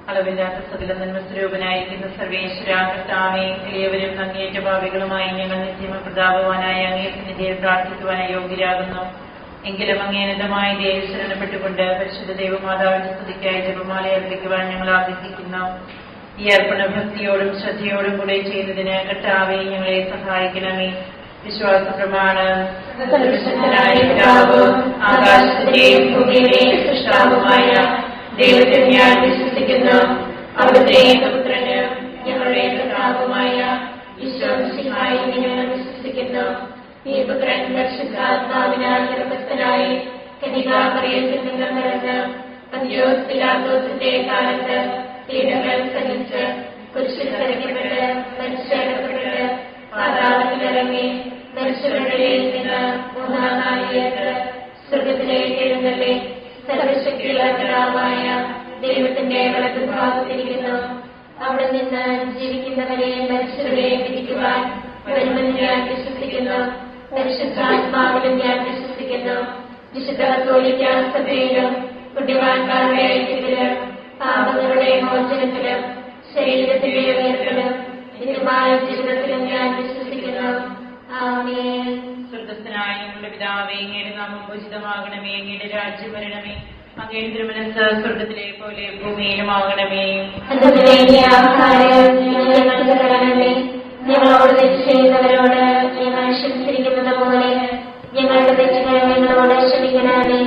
അളവില്ലാത്ത സകല നന്മസ്വരൂപനായിരിക്കുന്ന സർവേശ്വര കർത്താവേ, എളിയവരും അങ്ങേറ്റ ഭാവികളുമായി ഞങ്ങൾ നിത്യമപ്രതാപവാനായ അങ്ങേ സന്നിധിയിൽ പ്രാർത്ഥിക്കുവാൻ യോഗ്യരാകുന്നു. എങ്കിലും അങ്ങേനതമായ ദേവി ശരണപ്പെട്ടുകൊണ്ട് പരിശുദ്ധ ദൈവമാതാവിന്റെ സ്തുതിക്കായി ജപമാല അർപ്പിക്കുവാൻ ഞങ്ങൾ ആഗ്രഹിക്കുന്നു. ഈ അർപ്പണ ഭക്തിയോടും ശ്രദ്ധയോടും കൂടെ ചെയ്യുന്നതിന് കർത്താവേ ഞങ്ങളെ സഹായിക്കണമേ. വിശ്വാസ പ്രമാണം. ആകാശത്തിന്റെയും ഭൂമിയുടെയും സൃഷ്ടാവുമായ ദൈവത്തിൽ ഞാൻ വിശ്വസിക്കുന്നു. അവിടുത്തെ ഏകപുത്രന് ഞങ്ങളുടെ കർത്താവുമായ ഈശോമിശിഹായിൽ ഞങ്ങൾ വിശ്വസിക്കുന്നു. ഈ പുത്രൻ പരിശുദ്ധാത്മാവിനാൽ ഗർഭസ്ഥനായി കന്യകാമറിയത്തിൽ നിന്ന് പിറന്ന് പന്തിയോസ് പിലാത്തോസിന്റെ കാലത്ത് പീഡകൾ സഹിച്ച് കുരിശിൽ തറയ്ക്കപ്പെട്ട് മരിച്ചടക്കപ്പെട്ട് പാതാളത്തിലിറങ്ങി മരിച്ചവരുടെ നിന്ന് മൂന്നാം നാളിലേക്ക് സ്വർഗത്തിലേക്ക് എഴുന്നള്ളി സർവശക്തിയുള്ള പിതാവായ ദൈവത്തിന്റെ വലതുഭാഗത്തിരിക്കുന്നു. അവിടെ നിന്ന് ജീവിക്കുന്നവരെ മരിച്ചവരെ വിധിക്കുവാൻ വരുമെന്ന് ഞാൻ വിശ്വസിക്കുന്നു. പരിശുദ്ധാത്മാവിലും ഞാൻ വിശ്വസിക്കുന്നു. വിശുദ്ധ കത്തോലിക്കാ സഭയിലും പുണ്യവാന്മാരുടെ ഐക്യത്തിലും പാപങ്ങളുടെ മോചനത്തിലും ശരീരത്തിലെ ഉയർത്തലും നിത്യമായ ജീവിതത്തിലും ഞാൻ വിശ്വസിക്കുന്നു. ആമേൻ. സ്വർഗ്ഗസ്ഥനായ ഞങ്ങളുടെ പിതാവേ, അങ്ങയുടെ നാമം പൂജിതമാകണമേ. അങ്ങയുടെ രാജ്യം വരണമേ. അങ്ങയുടെ തിരുമനസ്സ് സ്വർഗ്ഗത്തിലെ പോലെ ഭൂമിയിലുമാകണമേ. ഞങ്ങളോട് തെറ്റ് ചെയ്യുന്നവരോട് ഞങ്ങൾ ക്ഷമിച്ചിരിക്കുന്നത് പോലെ ഞങ്ങളുടെ തെറ്റുകൾ ഞങ്ങളോട് ക്ഷമിക്കണമേ.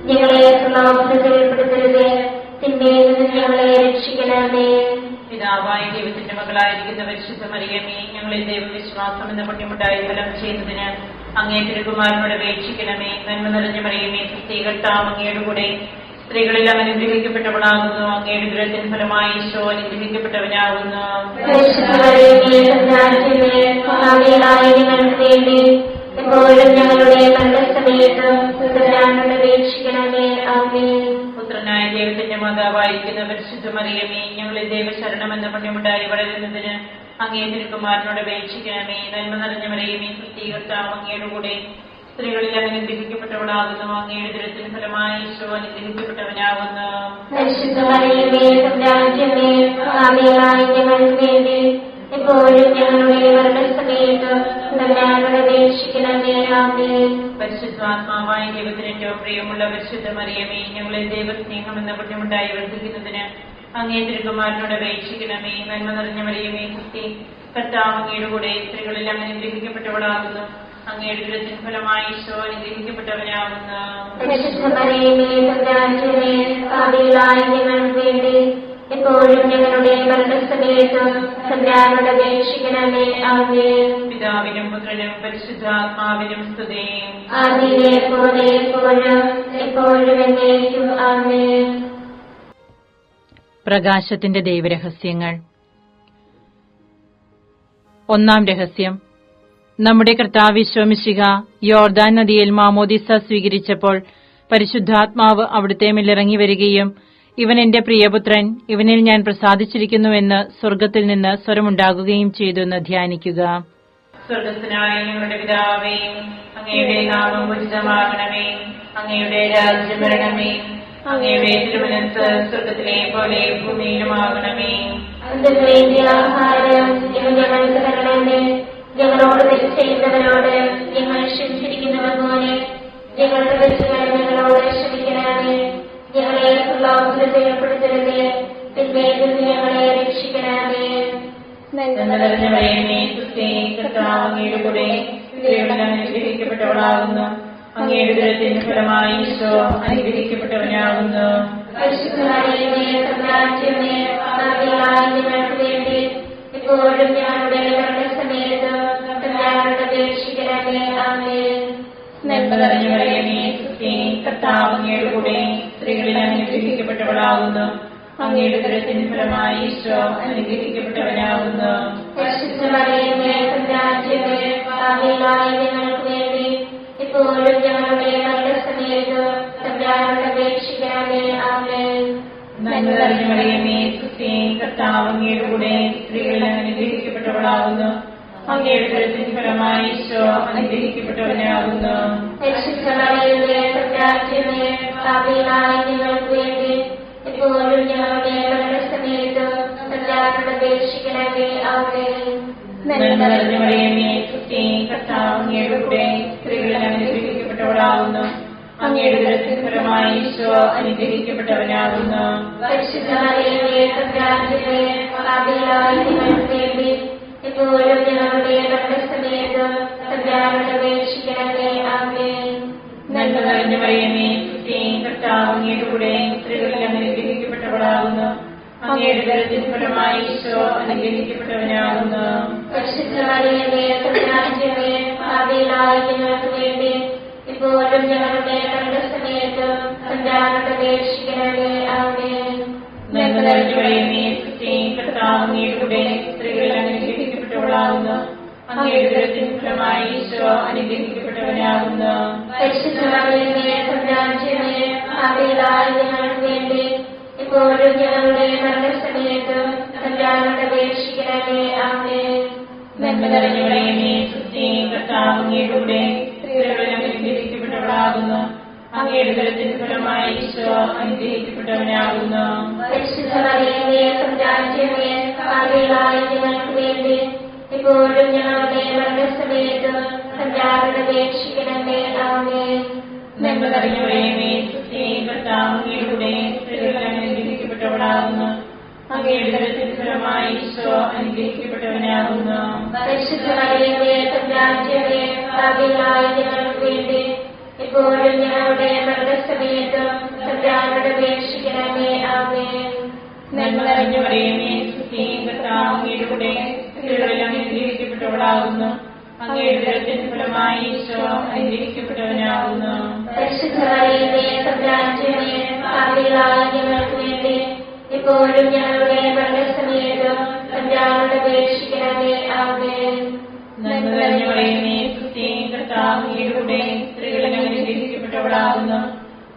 ഞങ്ങളെ പ്രലോഭനത്തിൽ ഉൾപ്പെടുത്തരുതേ, തിന്മയിൽ നിന്ന് ഞങ്ങളെ രക്ഷിക്കണമേ. പിതാവായ ദൈവത്തിന്റെ മകളായിരിക്കുന്ന പരിശുദ്ധ മറിയമേ, ഞങ്ങളിൽ ദൈവവിശ്വാസം എന്ന പുണ്യമുണ്ടായി ഫലം ചെയ്യുന്നതിന് അങ്ങേ തിരുകുമാരനോട് അപേക്ഷിക്കണമേ. നന്മ നിറഞ്ഞ മറിയമേ, കർത്താവ് അങ്ങയുടെ കൂടെ സ്ത്രീകളെല്ലാം അനുഗ്രഹിക്കപ്പെട്ടവളാകുന്നു. അങ്ങയുടെ ദുരത്തിന് ഫലമായി ഈശോ അനുഗ്രഹിക്കപ്പെട്ടവനാകുന്നു. പുത്രനായ ദൈവത്തിന്റെ മാതാവായിരിക്കുന്ന പരിശുദ്ധ മറിയമേ, ഞങ്ങളിൽ ദൈവശരണം എന്ന പുണ്യമുണ്ടായി വളരുന്നതിന് അങ്ങേ തിരുകുമാരനോട് അപേക്ഷിക്കണമേ. നന്മ നിറഞ്ഞ മറിയമേ, കർത്താവ് അങ്ങയുടെ കൂടെ സ്ത്രീകളിൽ അനുഗ്രഹിക്കപ്പെട്ടവളാകുന്നു. അങ്ങയുടെ ദുരത്തിന് ഫലമായി ഈശോ അനുഗ്രഹിക്കപ്പെട്ടവനാകുന്നു. പരിശുദ്ധാത്മാവായ ദൈവത്തിന് ഏറ്റവും പ്രിയമുള്ള പരിശുദ്ധ മറിയമേ, ഞങ്ങളിൽ ദൈവസ്നേഹം എന്ന പുണ്യമുണ്ടായി വർദ്ധിക്കുന്നതിന് അങ്ങേ തിരുകുമാരനോട് അപേക്ഷിക്കണമേ. നന്മ നിറഞ്ഞ മറിയമേ, കർത്താവ് അങ്ങയുടെ കൂടെ സ്ത്രീകളെല്ലാം അനുഗ്രഹിക്കപ്പെട്ടവളാകുന്നു. അങ്ങയുടെ ദുരത്തിന് ഫലമായി ഈശോ അനുഗ്രഹിക്കപ്പെട്ടവനാകുന്നു. എപ്പോഴും ഞങ്ങളുടെ മരണസമയത്തും തമ്പുരാനോട് അപേക്ഷിക്കണമേ. ആമേൻ. പിതാവിനും പുത്രനും പരിശുദ്ധാത്മാവിനും സ്തുതി. ആദിയിലെ പോലെ എപ്പോഴും എപ്പോഴും എന്നേക്കും. ആമേൻ. പ്രകാശത്തിന്റെ ദൈവരഹസ്യങ്ങൾ. ഒന്നാം രഹസ്യം. നമ്മുടെ കർത്താവ് ഈശോ മിശിഹ യോർദാൻ നദിയിൽ മാമോദിസ സ്വീകരിച്ചപ്പോൾ പരിശുദ്ധാത്മാവ് അവിടുത്തെ മേലിറങ്ങി വരികയും ഇവൻ എന്റെ പ്രിയപുത്രൻ, ഇവനിൽ ഞാൻ പ്രസാദിച്ചിരിക്കുന്നുവെന്ന് സ്വർഗ്ഗത്തിൽ നിന്ന് സ്വരമുണ്ടാകുകയും ചെയ്തു എന്ന് ധ്യാനിക്കുക. സ്വർഗ്ഗസ്ഥനായ ഞങ്ങളുടെ പിതാവേ, അങ്ങയുടെ നാമം പൂജിതമാകണമേ. അങ്ങയുടെ രാജ്യം വരണമേ. അങ്ങയുടെ തിരുമനസ്സ് സ്വർഗ്ഗത്തിലെ പോലെ ഭൂമിയിലുമാകണമേ. ആഹാരം ഞങ്ങൾക്ക് തരണമേ. ഞങ്ങളോട് തെറ്റ് ചെയ്യുന്നവരോട് ഞങ്ങൾ ക്ഷമിച്ചിരിക്കുന്നത് പോലെ ഞങ്ങളുടെ തെറ്റുകൾ ഞങ്ങളോട് ക്ഷമിക്കണമേ. ഞങ്ങളെ പ്രലോഭനത്തിൽ ഉൾപ്പെടുത്തരുതേ, തിന്മയിൽ നിന്ന് ഞങ്ങളെ രക്ഷിക്കണമേ. കർത്താവ് അങ്ങയുടെ കൂടെ സ്ത്രീകളെല്ലാം അനുഗ്രഹിക്കപ്പെട്ടവളാകുന്നു. അങ്ങയുടെ ദുരത്തിന് ഫലമായി ഈശോ അനുഗ്രഹിക്കപ്പെട്ടവനാകുന്നു. ഞങ്ങൾക്ക് വേണ്ടി എപ്പോഴും ഞങ്ങളുടെ മരണസമയത്ത് തമ്പുരാനോട് അപേക്ഷിക്കണമേ. ആമേൻ. നന്മ നിറഞ്ഞ മറിയമേ, കർത്താവ് അങ്ങയുടെ കൂടെ സ്ത്രീകളിൽ അനുഗ്രഹിക്കപ്പെട്ടവളാകുന്നു. അങ്ങയുടെ ദുരത്തിന് ഫലമായി ഈശോ അനുഗ്രഹിക്കപ്പെട്ടവനാകുന്നു. ഞങ്ങൾക്ക് വേണ്ടി എപ്പോഴും ഞങ്ങളുടെ മരണസമയത്ത് തമ്പുരാനോട് അപേക്ഷിക്കണമേ. ആമേൻ. നന്മ നിറഞ്ഞ മറിയമേ, കർത്താവ് അങ്ങയുടെ കൂടെ സ്ത്രീകളിൽ അനുഗ്രഹിക്കപ്പെട്ടവളാകുന്നു. അങ്ങയുടെ ദുരത്തിന് ഫലമായി ഈശോ അനുഗ്രഹിക്കപ്പെട്ടവനാകുന്നു. ഞങ്ങൾക്ക് വേണ്ടി എപ്പോഴും ഞങ്ങളുടെ മരണസമയത്ത് അപേക്ഷിക്കണമേ. ആമേൻ. നന്മ നിറഞ്ഞ മറിയമേ, സുസ്ഥി, കർത്താവ് അങ്ങയുടെ കൂടെ സ്ത്രീകളിൽ അനുഗ്രഹിക്കപ്പെട്ടവളാകുന്നു. അങ്ങയുടെ ഉദരത്തിൻ ഫലമായി ഈശോ അനുഗ്രഹിക്കപ്പെട്ടവനാകുന്നു. പരിശുദ്ധ മറിയമേ, തമ്പുരാന്റെ പാപികളായ ഞങ്ങൾക്ക് വേണ്ടി ഇപ്പോഴും ഞങ്ങളുടെ മരണസമയത്തും തമ്പുരാനോട് അപേക്ഷിക്കണമേ. ആമേൻ. നന്മ നിറഞ്ഞ മറിയമേ, സുസ്ഥി, കർത്താവ് അങ്ങയുടെ കൂടെ സ്ത്രീകളിൽ അനുഗ്രഹിക്കപ്പെട്ടവളാകുന്നു. അങ്ങയുടെ ഉദരത്തിൻ ഫലമായി ഈശോ അനുഗ്രഹിക്കപ്പെട്ടവനാകുന്നു. പരിശുദ്ധ മറിയമേ, തമ്പുരാന്റെ പാപികളായ ഞങ്ങൾക്ക് വേണ്ടി ഇപ്പോഴും ഞങ്ങളുടെ മരണസമയത്തും തമ്പുരാനോട് അപേക്ഷിക്കണമേ. ആമേൻ. നന്മ നിറഞ്ഞ മറിയമേ, സുസ്ഥി, കർത്താവ് അങ്ങയുടെ കൂടെ സ്ത്രീകളിൽ അനുഗ്രഹിക്കപ്പെട്ടവളാകുന്നു. അങ്ങയുടെ ഉദരത്തിൻ ഫലമായി ഈശോ അനുഗ്രഹിക്കപ്പെട്ടവനാകുന്നു. പരിശുദ്ധ മറിയമേ, തമ്പുരാന്റെ പാപികളായ ഞങ്ങൾക്ക് വേണ്ടി ഇപ്പോഴും ഞങ്ങളുടെ മരണസമയത്തും തമ്പുരാനോട് അപേക്ഷിക്കണമേ. ആമേൻ. നന്മ നിറഞ്ഞ മറിയമേ, സുസ്ഥി, കർത്താവ് അങ്ങയുടെ കൂടെ സ്ത്രീകളിൽ അനുഗ്രഹിക്കപ്പെട്ടവളാകുന്നു. അങ്ങയുടെ ഉദരത്തിൻ ഫലമായി ഈശോ അനുഗ്രഹിക്കപ്പെട്ടവനാകുന്നു. പരിശുദ്ധ മറിയമേ, തമ്പുരാന്റെ പാപികളായ ഞങ്ങൾക്ക് വേണ്ടി ഇപ്പോഴും ഞങ്ങളുടെ മരണസമയത്തും തമ്പുരാനോട് അപേക്ഷിക്കണമേ. ആമേൻ. നന്മ നിറഞ്ഞ മറിയമേ, സുസ്ഥി, കർത്താവ് അങ്ങയുടെ കൂടെ സ്ത്രീകളിൽ അനുഗ്രഹിക്കപ്പെട്ടവളാകുന്നു. അങ്ങയുടെ ഉദരത്തിൻ ഫലമായി ഈശോ അനുഗ്രഹിക്കപ്പെട്ടവനാകുന്നു. പരിശുദ്ധ മറിയമേ, തമ്പുരാന്റെ പാപികളായ ഞങ്ങൾക്ക് വേണ്ടി ഇപ്പോഴും ഞങ്ങളുടെ മരണസമയത്തും തമ്പുരാനോട് അപേക്ഷിക്കണമേ. ആമേൻ. നന്മ നിറഞ്ഞ മറിയമേ, സുസ്ഥി, കർത്താവ് അങ്ങയുടെ കൂടെ സ്ത്രീകളിൽ അനുഗ്രഹിക്കപ്പെട്ടവളാകുന്നു. അങ്ങയുടെ ഉദരത്തിൻ ഫലമായി ഈശോ അനുഗ്രഹിക്കപ്പെട്ടവനാകുന്നു. പരിശുദ്ധ മറിയമേ, തമ്പുരാന്റെ പാപികളായ ഞങ്ങൾക്ക് വേണ്ടി ഇപ്പോഴും ഞങ്ങളുടെ മരണസമയത്തും തമ്പുരാനോട് അപേക്ഷിക്കണമേ. ആമേൻ. നന്മ നിറഞ്ഞ മറിയമേ, സുസ്ഥി, കർത്താവ് അങ്ങയുടെ കൂടെ സ്ത്രീകളിൽ അനുഗ്രഹിക്കപ്പെട്ടവളാകുന്നു.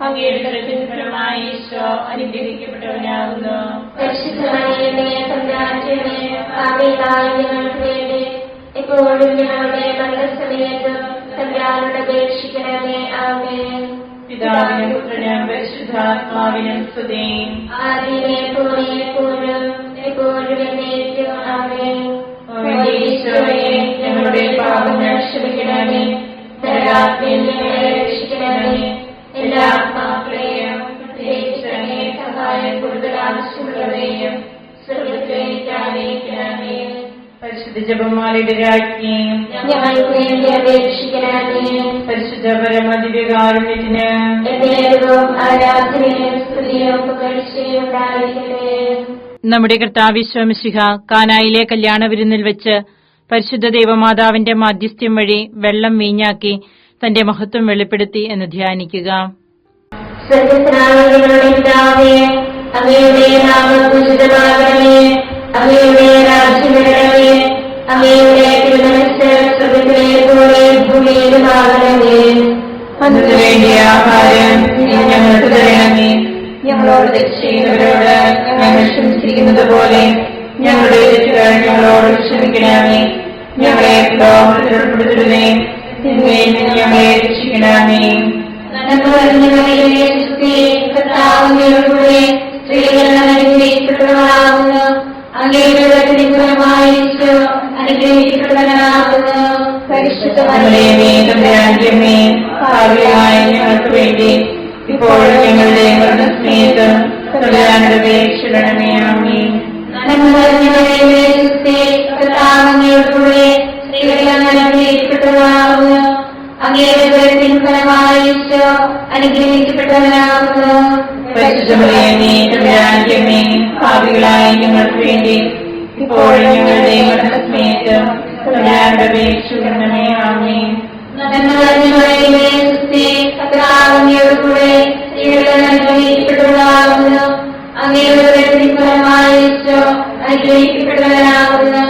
അങ്ങയുടെ ഉദരത്തിൻ ഫലമായി ഈശോ അനുഗ്രഹിക്കപ്പെട്ടവനാകുന്നു. പരിശുദ്ധ മറിയമേ, തമ്പുരാന്റെ പാപികളായ ഞങ്ങൾക്ക് വേണ്ടി ഇപ്പോഴും ഞങ്ങളുടെ മരണസമയത്തും തമ്പുരാനോട് അപേക്ഷിക്കണമേ. ആമേൻ. പിതാവിനും പുത്രനും പരിശുദ്ധാത്മാവിനും സ്തുതി. ആദിയിലെ പോലെ എപ്പോഴും എപ്പോഴും എന്നേക്കും. ആമേൻ. ഈശോയെ, ഞങ്ങളുടെ പാപങ്ങൾ ക്ഷമിക്കണമേ. നരകാഗ്നിയിൽ ഞങ്ങളെ രക്ഷിക്കണമേ. എല്ലാ ആത്മാക്കളെയും പ്രത്യേകിച്ച് അങ്ങേ സഹായം കൂടുതൽ ആവശ്യമുള്ളവരെയും സ്വർഗ്ഗത്തിലേക്ക് ആനയിക്കണമേ. പരിശുദ്ധ ജപമാലയുടെ രാജ്ഞിയും ഞങ്ങൾക്ക് വേണ്ടി അപേക്ഷിക്കണമേ. പരിശുദ്ധ പരമദിവ്യകാരുണ്യത്തിന് എന്നേരവും ആരാധനയും സ്തുതിയും പുകഴ്ചയും ഉണ്ടായിരിക്കട്ടെ. നമ്മുടെ കർത്താവ് ഈശോമിശിഹ കാനായിലെ കല്യാണ വിരുന്നിൽ വെച്ച് പരിശുദ്ധ ദൈവമാതാവിന്റെ മാധ്യസ്ഥ്യം വഴി വെള്ളം വീഞ്ഞാക്കി തന്റെ മഹത്വം വെളിപ്പെടുത്തി എന്ന് ധ്യാനിക്കുക. സ്വർഗ്ഗസ്ഥനായ ഞങ്ങളുടെ പിതാവേ, അങ്ങയുടെ നാമം പൂജിതമാകണമേ. അങ്ങയുടെ രാജ്യം വരണമേ. അങ്ങയുടെ തിരുമനസ്സ് സ്വർഗ്ഗത്തിലെ പോലെ ഭൂമിയിലുമാകണമേ. അതിനു വേണ്ടിയ ആഹാരം ഇന്ന് ഞങ്ങൾക്ക് തരണമേ. ഞങ്ങളോട് തെറ്റ് ചെയ്യുന്നവരോട് ഞങ്ങൾ ക്ഷമിച്ചിരിക്കുന്നത് പോലെ ഞങ്ങളുടെ തെറ്റുകൾ ഞങ്ങളോട് ക്ഷമിക്കണമേ. ഞങ്ങളെ പ്രലോഭനത്തിൽ ഉൾപ്പെടുത്തരുതേ. തിന്മയിൽ നിന്ന് ഞങ്ങളെ രക്ഷിക്കണമേ. നന്മ നിറഞ്ഞ മറിയമേ, സുസ്ഥി, കർത്താവ് അങ്ങയുടെ കൂടെ സ്ത്രീകൾ അനുഗ്രഹിക്കപ്പെട്ടവളാകുന്നു. അങ്ങയുടെ ഉദരത്തിൻ ഫലമായി ഈശോ അനുഗ്രഹിക്കപ്പെട്ടവനാകുന്നു. പരിശുദ്ധ മറിയമേ, തമ്പുരാന്റെ അമ്മേ, പാപികളായ ഞങ്ങൾക്ക് വേണ്ടി ഇപ്പോഴും ഞങ്ങളുടെ മരണസമയത്ത് തമ്പുരാനോട് അപേക്ഷിക്കണമേ. ആമേൻ. നന്മ നിറഞ്ഞ മറിയമേ, സുസ്ഥി, കർത്താവ് അങ്ങയുടെ കൂടെ സ്ത്രീകൾ അനുഗ്രഹിക്കപ്പെട്ടവളാകുന്നു. അങ്ങയുടെ ഉദരത്തിൻ ഫലമായി ഈശോ അനുഗ്രഹിക്കപ്പെട്ടവനാകുന്നു. പരിശുദ്ധ മറിയമേ, തമ്പുരാന്റെ അമ്മേ, പാപികളായ ഞങ്ങൾക്ക് വേണ്ടി ഇപ്പോഴും ഞങ്ങളുടെ മരണസമയത്ത് തമ്പുരാനോട് അപേക്ഷിക്കണമേ. ആമേൻ. നന്മ നിറഞ്ഞ മറിയമേ, സുസ്ഥി, കർത്താവ് അങ്ങയുടെ കൂടെ സ്ത്രീകൾ അനുഗ്രഹിക്കപ്പെട്ടവളാകുന്നു. അങ്ങയുടെ ഉദരത്തിൻ ഫലമായി ഈശോ അനുഗ്രഹിക്കപ്പെട്ടവനാകുന്നു.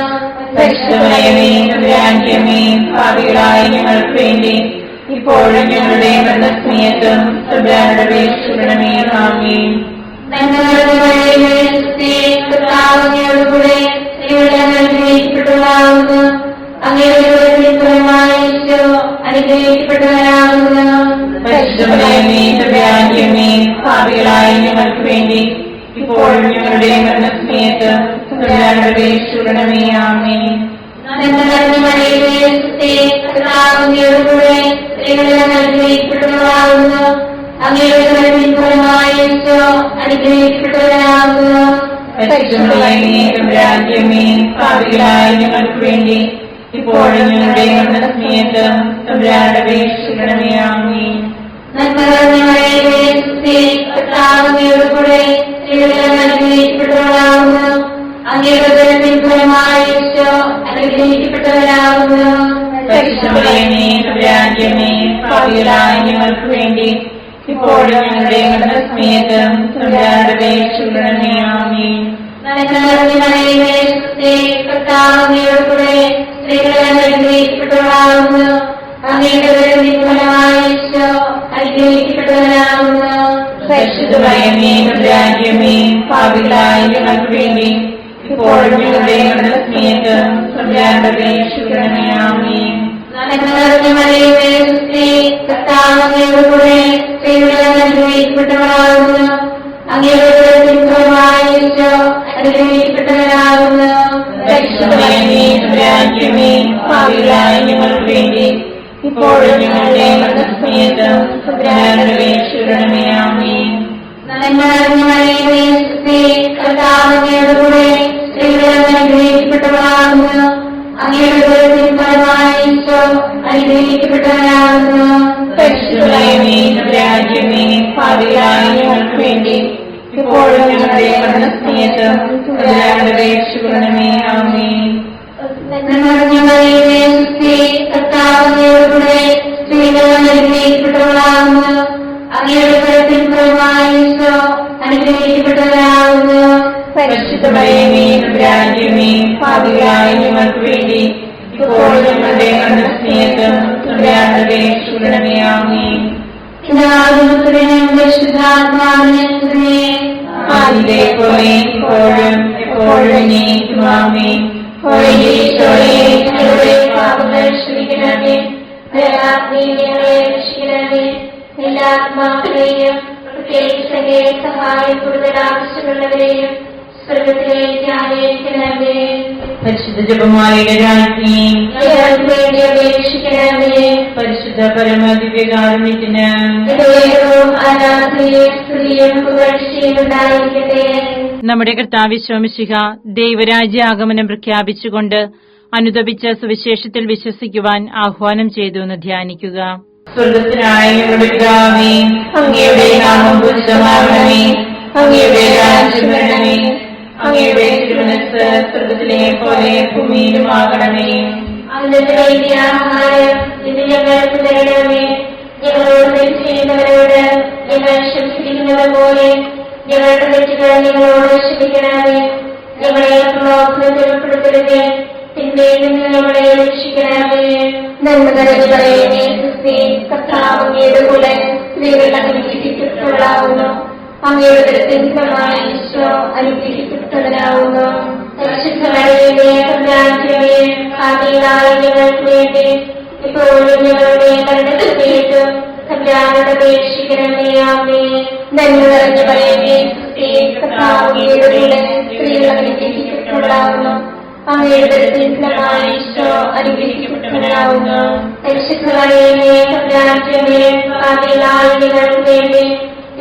പരിശുദ്ധ മറിയമേ, തമ്പുരാന്റെ അമ്മേ, പാപികളായ ഞങ്ങൾക്ക് വേണ്ടി ഇപ്പോഴും ഞങ്ങളുടെ മരണസമയത്ത് തമ്പുരാനോട് അപേക്ഷിക്കണമേ. ആമേൻ. നന്മ നിറഞ്ഞ മറിയമേ, സുസ്ഥി, കർത്താവ് അങ്ങയുടെ കൂടെ സ്ത്രീകൾ അനുഗ്രഹിക്കപ്പെട്ടവളാകുന്നു. അങ്ങയുടെ ഉദരത്തിൻ ഫലമായി ഈശോ അനുഗ്രഹിക്കപ്പെട്ടവനാകുന്നു. പരിശുദ്ധ മറിയമേ, തമ്പുരാന്റെ അമ്മേ, പാപികളായ ഞങ്ങൾക്ക് വേണ്ടി ഇപ്പോഴും ഞങ്ങളുടെ മരണസമയത്ത് തമ്പുരാനോട് അപേക്ഷിക്കണമേ. ആമേൻ. നന്മ നിറഞ്ഞ മറിയമേ, സുസ്ഥി, കർത്താവ് അങ്ങയോടുകൂടെ സ്ത്രീകളെല്ലാം അനുഗ്രഹിക്കപ്പെട്ടവളാകുന്നു. അങ്ങയുടെ ഉദരത്തിൻ ഫലമായി ഈശോ അനുഗ്രഹിക്കപ്പെട്ടവനാകുന്നു. പരിശുദ്ധമറിയമേ, തമ്പുരാന്റെ അമ്മേ, പാപികളായ ഞങ്ങൾക്ക് വേണ്ടി ഇപ്പോഴും ഞങ്ങളുടെ മരണസമയത്തും തമ്പുരാനോട് അപേക്ഷിക്കണമേ. ആമേൻ. നന്മ നിറഞ്ഞ മറിയമേ, സുസ്ഥി, കർത്താവ് അങ്ങയോടുകൂടെ സ്ത്രീകളെല്ലാം അനുഗ്രഹിക്കപ്പെട്ടവളാകുന്നു. അങ്ങയുടെ ഉദരത്തിൻ ഫലമായി ഈശോ അനുഗ്രഹിക്കപ്പെട്ടവനാകുന്നു. പരിശുദ്ധമറിയമേ, തമ്പുരാന്റെ അമ്മേ, പാപികളായ ഞങ്ങൾക്ക് വേണ്ടി ഇപ്പോഴും ഞങ്ങളുടെ മരണസമയത്തും തമ്പുരാനോട് അപേക്ഷിക്കണമേ. ആമേൻ. നന്മ നിറഞ്ഞ മറിയമേ, സുസ്ഥി, കർത്താവ് അങ്ങയോടുകൂടെ സ്ത്രീകളെല്ലാം അനുഗ്രഹിക്കപ്പെട്ടവളാകുന്നു. അങ്ങയുടെ ഉദരത്തിൻ ഫലമായി ഈശോ അനുഗ്രഹിക്കപ്പെട്ടവനാകുന്നു. പരിശുദ്ധമറിയമേ, തമ്പുരാന്റെ അമ്മേ, പാപികളായ ഞങ്ങൾക്ക് വേണ്ടി ഇപ്പോഴും ഞങ്ങളുടെ മരണസമയത്തും തമ്പുരാനോട് അപേക്ഷിക്കണമേ. ആമേൻ. നന്മ നിറഞ്ഞ മറിയമേ, സുസ്ഥി, കർത്താവ് അങ്ങയോടുകൂടെ സ്ത്രീകളെല്ലാം അനുഗ്രഹിക്കപ്പെട്ടവളാകുന്നു. അങ്ങയുടെ ഉദരത്തിൻ ഫലമായി ഈശോ അനുഗ്രഹിക്കപ്പെട്ടവനാകുന്നു. പരിശുദ്ധമറിയമേ, തമ്പുരാന്റെ അമ്മേ, പാപികളായ ഞങ്ങൾക്ക് വേണ്ടി ഇപ്പോഴും ഞങ്ങളുടെ മരണസമയത്തും തമ്പുരാനോട് അപേക്ഷിക്കണമേ. ആമേൻ. നന്മ നിറഞ്ഞ മറിയമേ, സുസ്ഥി, കർത്താവ് അങ്ങയോടുകൂടെ സ്ത്രീകളെല്ലാം അനുഗ്രഹിക്കപ്പെട്ടവളാകുന്നു. അങ്ങയുടെ ഉദരത്തിൻ ഫലമായി ഈശോ അനുഗ്രഹിക്കപ്പെട്ടവനാകുന്നു. പരിശുദ്ധമറിയമേ, തമ്പുരാന്റെ അമ്മേ, പാപികളായ ഞങ്ങൾക്ക് വേണ്ടി ഇപ്പോഴും ഞങ്ങളുടെ മരണസമയത്തും തമ്പുരാനോട് അപേക്ഷിക്കണമേ. ആമേൻ. നന്മ നിറഞ്ഞ മറിയമേ, സുസ്ഥി, കർത്താവ് അങ്ങയോടുകൂടെ സ്ത്രീകളെല്ലാം അനുഗ്രഹിക്കപ്പെട്ടവളാകുന്നു. അങ്ങയുടെ ഉദരത്തിൻ ഫലമായി ഈശോ അനുഗ്രഹിക്കപ്പെട്ടവനാകുന്നു. പരിശുദ്ധമറിയമേ, തമ്പുരാന്റെ അമ്മേ, പാപികളായ ഞങ്ങൾക്ക് വേണ്ടി ഇപ്പോഴും ഞങ്ങളുടെ മരണസമയത്തും തമ്പുരാനോട് അപേക്ഷിക്കണമേ. ആമേൻ. പിതാവിനും പുത്രനും പരിശുദ്ധാത്മാവിനും സ്തുതി. ആദിയിലെ പോലെ ഇപ്പോഴും എപ്പോഴും എന്നേക്കും. ആമേൻ. ഓ ഈശോയെ, ഞങ്ങളുടെ പാപങ്ങൾ ക്ഷമിക്കണമേ. ഞങ്ങളെ രക്ഷിക്കണമേ. എല്ലാ ആത്മാക്കളെയും പ്രത്യേകിച്ച് അങ്ങേ സഹായം കൂടുതൽ ആവശ്യമുള്ളവരെയും സ്വർഗത്തിലേക്ക് ആനയിക്കണമേ. പരിശുദ്ധ ജപമാലയുടെ രാജ്ഞി, ഞങ്ങൾക്ക് വേണ്ടി അപേക്ഷിക്കണമേ. പരിശുദ്ധ പരമദിവ്യകാരുണ്യത്തിന് ദൈവവും ആരാധനയും സ്തുതിയും പുകഴ്ചയും ഉണ്ടായിരിക്കട്ടെ. നമ്മുടെ കർത്താവ് ശോമിശിഹ ദൈവരാജ്യ ആഗമനം പ്രഖ്യാപിച്ചുകൊണ്ട് അനുദപിച്ച സുവിശേഷത്തിൽ വിശ്വസിക്കുവാൻ ആഹ്വാനം ചെയ്തു എന്ന് ധ്യാനിക്കുക. സ്വർഗത്തിനായ ഞങ്ങളുടെ പിതാവേ, അങ്ങയുടെ നാമം പൂജിതമാകണമേ. അങ്ങയുടെ രാജ്യം വരണമേ. അങ്ങയുടെ തിരുമനസ്സ് സ്വർഗത്തിലെ പോലെ ഭൂമിയിലുമാകണമേ. അന്നത്തെ വേണ്ടിയ ആഹാരം ഇന്ന് ഞങ്ങൾക്ക് തരണമേ. ഞങ്ങളോട് തെറ്റ് ചെയ്യുന്നവരോട് ഞങ്ങൾ ക്ഷമിച്ചിരിക്കുന്നത് പോലെ ഞങ്ങളുടെ തെറ്റുകൾ ഞങ്ങളോട് ക്ഷമിക്കണമേ. ഞങ്ങളെ പ്രലോഭനത്തിൽ ഉൾപ്പെടുത്തരുതേ, തിന്മയിൽ നിന്ന് ഞങ്ങളെ രക്ഷിക്കണമേ. നന്മ നിറഞ്ഞ മറിയമേ, സുസ്ഥി, കർത്താവ് അങ്ങയുടെ കൂടെ സ്ത്രീകൾ അനുഗ്രഹിക്കപ്പെട്ടവളാകുന്നു. അങ്ങയുടെ ഉദരത്തിൻ ഫലമായി ഈശോ അനുഗ്രഹിക്കപ്പെട്ടവനാകുന്നു. പരിശുദ്ധ മറിയമേ, തമ്പുരാന്റെ അമ്മേ, പാപികളായ ഞങ്ങൾക്ക് വേണ്ടി ഇപ്പോഴും ഞങ്ങളുടെ മരണസമയത്തും തമ്പുരാനോട് അപേക്ഷിക്കണമേ. ആമേൻ. നന്മ നിറഞ്ഞ മറിയമേ, സുസ്ഥി, കർത്താവ് അങ്ങയുടെ കൂടെ സ്ത്രീകൾ അനുഗ്രഹിക്കപ്പെട്ടവളാകുന്നു. അങ്ങയുടെ ഉദരത്തിൻ ഫലമായി ഈശോ അനുഗ്രഹിക്കപ്പെട്ടവനാകുന്നു. പരിശുദ്ധ മറിയമേ, തമ്പുരാന്റെ അമ്മേ, പാപികളായ ഞങ്ങൾക്ക് വേണ്ടി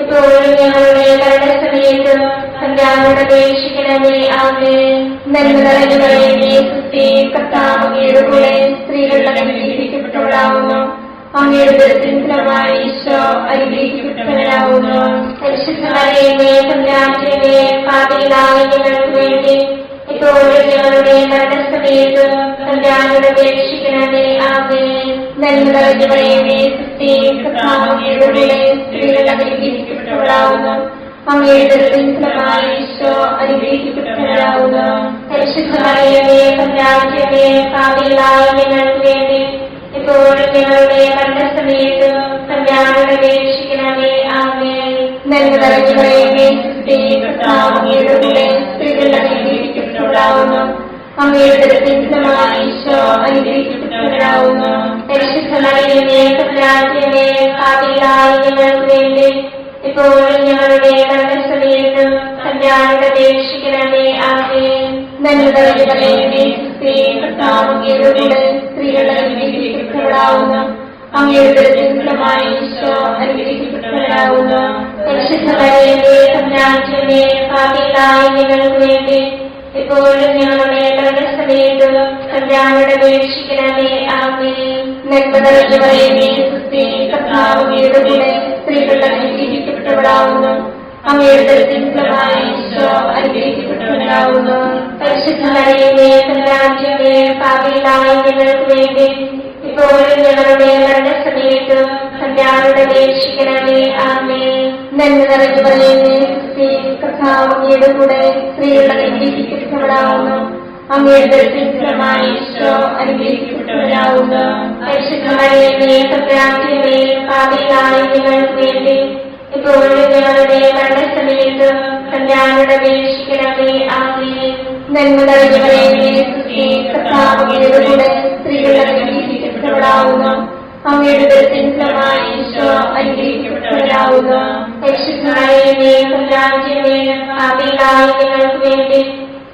ഇപ്പോഴും ഞങ്ങളുടെ മരണസമയത്തും തമ്പുരാനോട് അപേക്ഷിക്കണമേ. ആമേൻ. നന്മ നിറഞ്ഞ മറിയമേ, സുസ്ഥി, കർത്താവ് അങ്ങയുടെ കൂടെ സ്ത്രീകൾ അനുഗ്രഹിക്കപ്പെട്ടവളാകുന്നു. അങ്ങയുടെ ഉദരത്തിൻ ഫലമായി ഈശോ അനുഗ്രഹിക്കപ്പെട്ടവനാകുന്നു. പരിശുദ്ധ മറിയമേ, തമ്പുരാന്റെ അമ്മേ, പാപികളായ ഞങ്ങൾക്ക് വേണ്ടി ഇപ്പോഴും ഞങ്ങളുടെ മരണസമയത്തും തമ്പുരാനോട് അപേക്ഷിക്കണമേ. ആമേൻ. നന്മ നിറഞ്ഞ മറിയമേ, സുസ്ഥി, കർത്താവ് അങ്ങയുടെ കൂടെ സ്ത്രീകൾ അനുഗ്രഹിക്കപ്പെട്ടവളാകുന്നു. അങ്ങയുടെ ഉദരത്തിൻ ഫലമായി ഈശോ അനുഗ്രഹിക്കപ്പെട്ടവനാകുന്നു. പരിശുദ്ധ മറിയമേ, തമ്പുരാന്റെ അമ്മേ, പാപികളായ ഞങ്ങൾക്ക് വേണ്ടി ഇപ്പോഴും ഞങ്ങളുടെ മരണസമയത്തും തമ്പുരാനോട് അപേക്ഷിക്കണമേ. ആമേൻ. നന്മ നിറഞ്ഞ മറിയമേ, സുസ്ഥി, കർത്താവ് അങ്ങയുടെ കൂടെ സ്ത്രീകൾ അനുഗ്രഹിക്കപ്പെട്ടവളാകുന്നു. അങ്ങയുടെ ഉദരത്തിൻ ഫലമായി ഈശോ അനുഗ്രഹിക്കപ്പെട്ടവനാകുന്നു. പരിശുദ്ധ മറിയമേ, തമ്പുരാന്റെ അമ്മേ, പാപികളായ ഞങ്ങൾക്ക് വേണ്ടി ഇപ്പോഴും ഞങ്ങളുടെ മരണസമയത്തും തമ്പുരാനോട് അപേക്ഷിക്കണമേ. ആമേൻ. നന്മ നിറഞ്ഞ മറിയമേ, സുസ്ഥി, കർത്താവ് അങ്ങയുടെ കൂടെ സ്ത്രീകൾ അനുഗ്രഹിക്കപ്പെട്ടവളാകുന്നു. അങ്ങയുടെ ഉദരത്തിൻ ഫലമായി ഈശോ അനുഗ്രഹിക്കപ്പെട്ടവനാകുന്നു. പരിശുദ്ധ മറിയമേ, തമ്പുരാന്റമ്മേ, പാപികളായ ഞങ്ങൾക്ക് വേണ്ടി ഇപ്പോഴും ഞങ്ങളുടെ മരണസമയത്തും തമ്പുരാനോട് അപേക്ഷിക്കണമേ. ആമേൻ. നന്മ നിറഞ്ഞ മറിയമേ, സുസ്ഥി, കർത്താവ് അങ്ങയുടെ കൂടെ സ്ത്രീകൾ അനുഗ്രഹിക്കപ്പെട്ടവളാകുന്നു. അങ്ങയുടെ ഉദരത്തിൻ ഫലമായി ഈശോ അനുഗ്രഹിക്കപ്പെട്ടവനാകുന്നു. പരിശുദ്ധ മറിയമേ, തമ്പുരാന്റമ്മേ, പാപികളായ ഞങ്ങൾക്ക് വേണ്ടി ഇപ്പോഴും ഞങ്ങളുടെ മരണസമയത്തും തമ്പുരാനോട് അപേക്ഷിക്കണമേ. ആമേൻ. നന്മ നിറഞ്ഞ മറിയമേ, സുസ്ഥി, കർത്താവ് അങ്ങയുടെ കൂടെ സ്ത്രീകൾ അനുഗ്രഹിക്കപ്പെട്ടവളാകുന്നു. അങ്ങയുടെ ഉദരത്തിൻ ഫലമായി ഈശോ അനുഗ്രഹിക്കപ്പെട്ടവനാകുന്നു. പരിശുദ്ധ മറിയമേ, തമ്പുരാന്റമ്മേ, പാപികളായ ഞങ്ങൾക്ക് വേണ്ടി ഇപ്പോഴും ഞങ്ങളുടെ മരണസമയത്തും തമ്പുരാനോട് അപേക്ഷിക്കണമേ. ആമേൻ. നന്മ നിറഞ്ഞ മറിയമേ, സുസ്ഥി, കർത്താവ് അങ്ങയുടെ കൂടെ സ്ത്രീകൾ അനുഗ്രഹിക്കപ്പെട്ടവളാകുന്നു. അങ്ങയുടെ ഉദരത്തിൻ ഫലമായി ഈശോ അനുഗ്രഹിക്കപ്പെട്ടവനാകുന്നു. പരിശുദ്ധ മറിയമേ, തമ്പുരാന്റമ്മേ, പാപികളായ ഞങ്ങൾക്ക് വേണ്ടി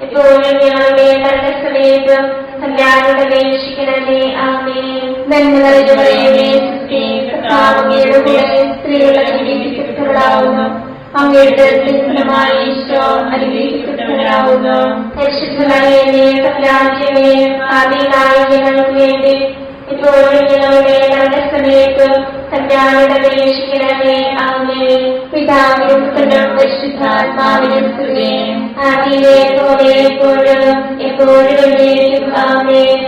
ഇപ്പോഴും ഞങ്ങളുടെ മരണസമയത്തും തമ്പുരാനോട് അപേക്ഷിക്കണമേ. ആമേൻ. നന്മ നിറഞ്ഞ മറിയമേ, സുസ്ഥി, കർത്താവ് അങ്ങയുടെ കൂടെ സ്ത്രീകൾ അനുഗ്രഹിക്കപ്പെട്ടവളാകുന്നു. അങ്ങയുടെ ഉദരത്തിൻ ഫലമായി ഈശോ അനുഗ്രഹിക്കപ്പെട്ടവനാകുന്നു. പരിശുദ്ധ മറിയമേ, തമ്പുരാന്റമ്മേ, പാപികളായ ഞങ്ങൾക്ക് വേണ്ടി ഇപ്പോഴും ഞങ്ങളുടെ മരണസമയത്തും തമ്പുരാനോട് അപേക്ഷിക്കണമേ. ആമേൻ. പിതാവിനും പുത്രനും പരിശുദ്ധാത്മാവിനും സ്തുതി. ആദിയിലെ പോലെ എപ്പോഴും എപ്പോഴും എന്നേക്കും. ആമേൻ.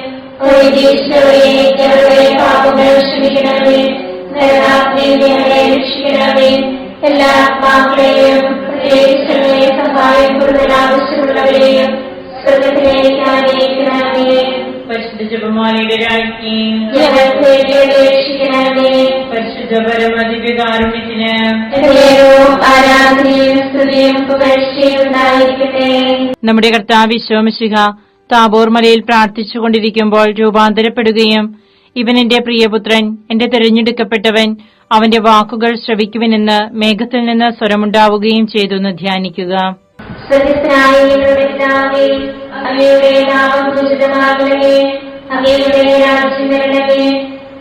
ഈശോയെ, ഞങ്ങളുടെ പാപങ്ങൾ ക്ഷമിക്കണമേ. നരകാഗ്നിയിൽ ഞങ്ങളെ രക്ഷിക്കണമേ. എല്ലാ ആത്മാക്കളെയും പ്രത്യേകിച്ച് സഹായം കൂടുതൽ ആവശ്യമുള്ളവരെയും സ്വർഗ്ഗത്തിലേക്ക് ആനയിക്കണമേ. പരിശുദ്ധ ജപമാലയുടെ രാജ്ഞി, ഞങ്ങൾക്ക് വേണ്ടി അപേക്ഷിക്കണമേ. പരിശുദ്ധ പരമദിവ്യകാരുണ്യത്തിന് ആരാധനയും സ്തുതിയും പുകഴ്ചയും ഉണ്ടായിരിക്കട്ടെ. നമ്മുടെ കർത്താവ് ഈശോ മിശിഹ താബോർ മലയിൽ പ്രാർത്ഥിച്ചുകൊണ്ടിരിക്കുമ്പോൾ രൂപാന്തരപ്പെടുകയും ഇവൻ എന്റെ പ്രിയപുത്രൻ, എന്റെ തിരഞ്ഞെടുക്കപ്പെട്ടവൻ, അവന്റെ വാക്കുകൾ ശ്രവിക്കുവിനെന്ന് മേഘത്തിൽ നിന്ന് സ്വരമുണ്ടാവുകയും ചെയ്തു എന്ന് ധ്യാനിക്കുക. അങ്ങയുടെ നാമം പൂജിതമാകണമേ. അങ്ങയുടെ രാജ്യം വരണമേ.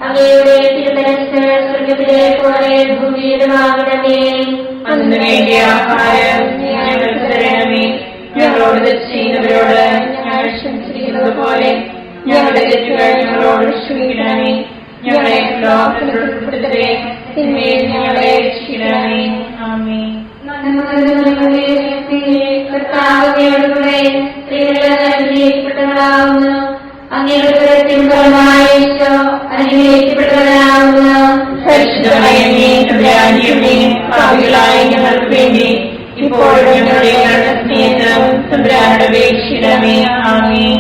അങ്ങയുടെ തിരുമനസ്സ് സ്വർഗ്ഗത്തിലെ പോലെ ഭൂമിയിലുമാകണമേ. അന്ന് വേണ്ടിയ ആഹാരം ഞങ്ങൾക്ക് തരണമേ. ഞങ്ങളോട് തെറ്റ് ചെയ്യുന്നവരോട് ഞങ്ങൾ ക്ഷമിച്ചിരിക്കുന്നത് പോലെ ഞങ്ങളുടെ തെറ്റുകൾ ഞങ്ങളോട് ക്ഷമിക്കണമേ. ഞങ്ങളെ ലോകത്തിൽ ഉൾപ്പെടുത്തരുതേ, തിന്മയിൽ ഞങ്ങളെ രക്ഷിക്കണമേ. ആമേൻ. കർത്താവിനോടുകൂടെ സ്ത്രീകൾ അനുഗ്രഹിക്കപ്പെട്ടവളാകുന്നു. അങ്ങയുടെ ഉദരത്തിൻ ഫലമായി ഈശോ അനുഗ്രഹിക്കപ്പെട്ടവനാകുന്നു. പരിശുദ്ധ മറിയമേ, തമ്പുരാന്റമ്മേ, പാപികളായ ഞങ്ങൾക്ക് വേണ്ടി ഇപ്പോഴും ഞങ്ങളുടെ മരണസമയത്തും തമ്പുരാനോട് അപേക്ഷിക്കണമേ. ആമേൻ.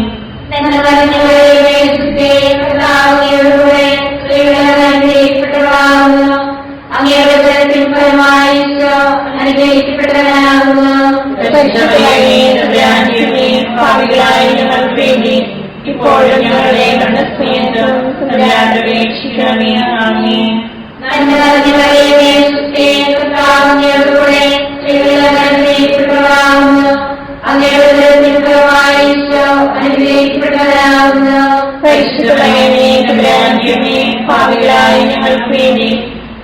നന്മ നിറഞ്ഞ മറിയമേ, സുസ്ഥി, കർത്താവിനോടുകൂടെ സ്ത്രീകൾ അനുഗ്രഹിക്കപ്പെട്ടവളാകുന്നു. അങ്ങയുടെ ഉദരത്തിൻ ഫലമായി ഈശോ അനുഗ്രഹിക്കപ്പെട്ടവനാകുന്നു. പരിശുദ്ധ മറിയമേ, തമ്പുരാന്റമ്മേ, പാപികളായ ഞങ്ങൾക്ക് വേണ്ടി ഇപ്പോഴും ഞങ്ങളുടെ മരണസമയത്തും തമ്പുരാനോട് അപേക്ഷിക്കണമേ. ആമേൻ. നന്മ നിറഞ്ഞ മറിയമേ, സുസ്ഥി, കർത്താവിനോടുകൂടെ സ്ത്രീകൾ അനുഗ്രഹിക്കപ്പെട്ടവളാകുന്നു. അങ്ങയുടെ ഉദരത്തിൻ ഫലമായി ഈശോ അനുഗ്രഹിക്കപ്പെട്ടവനാകുന്നു. പരിശുദ്ധ മറിയമേ, തമ്പുരാന്റമ്മേ, പാപികളായ ഞങ്ങൾക്ക് വേണ്ടി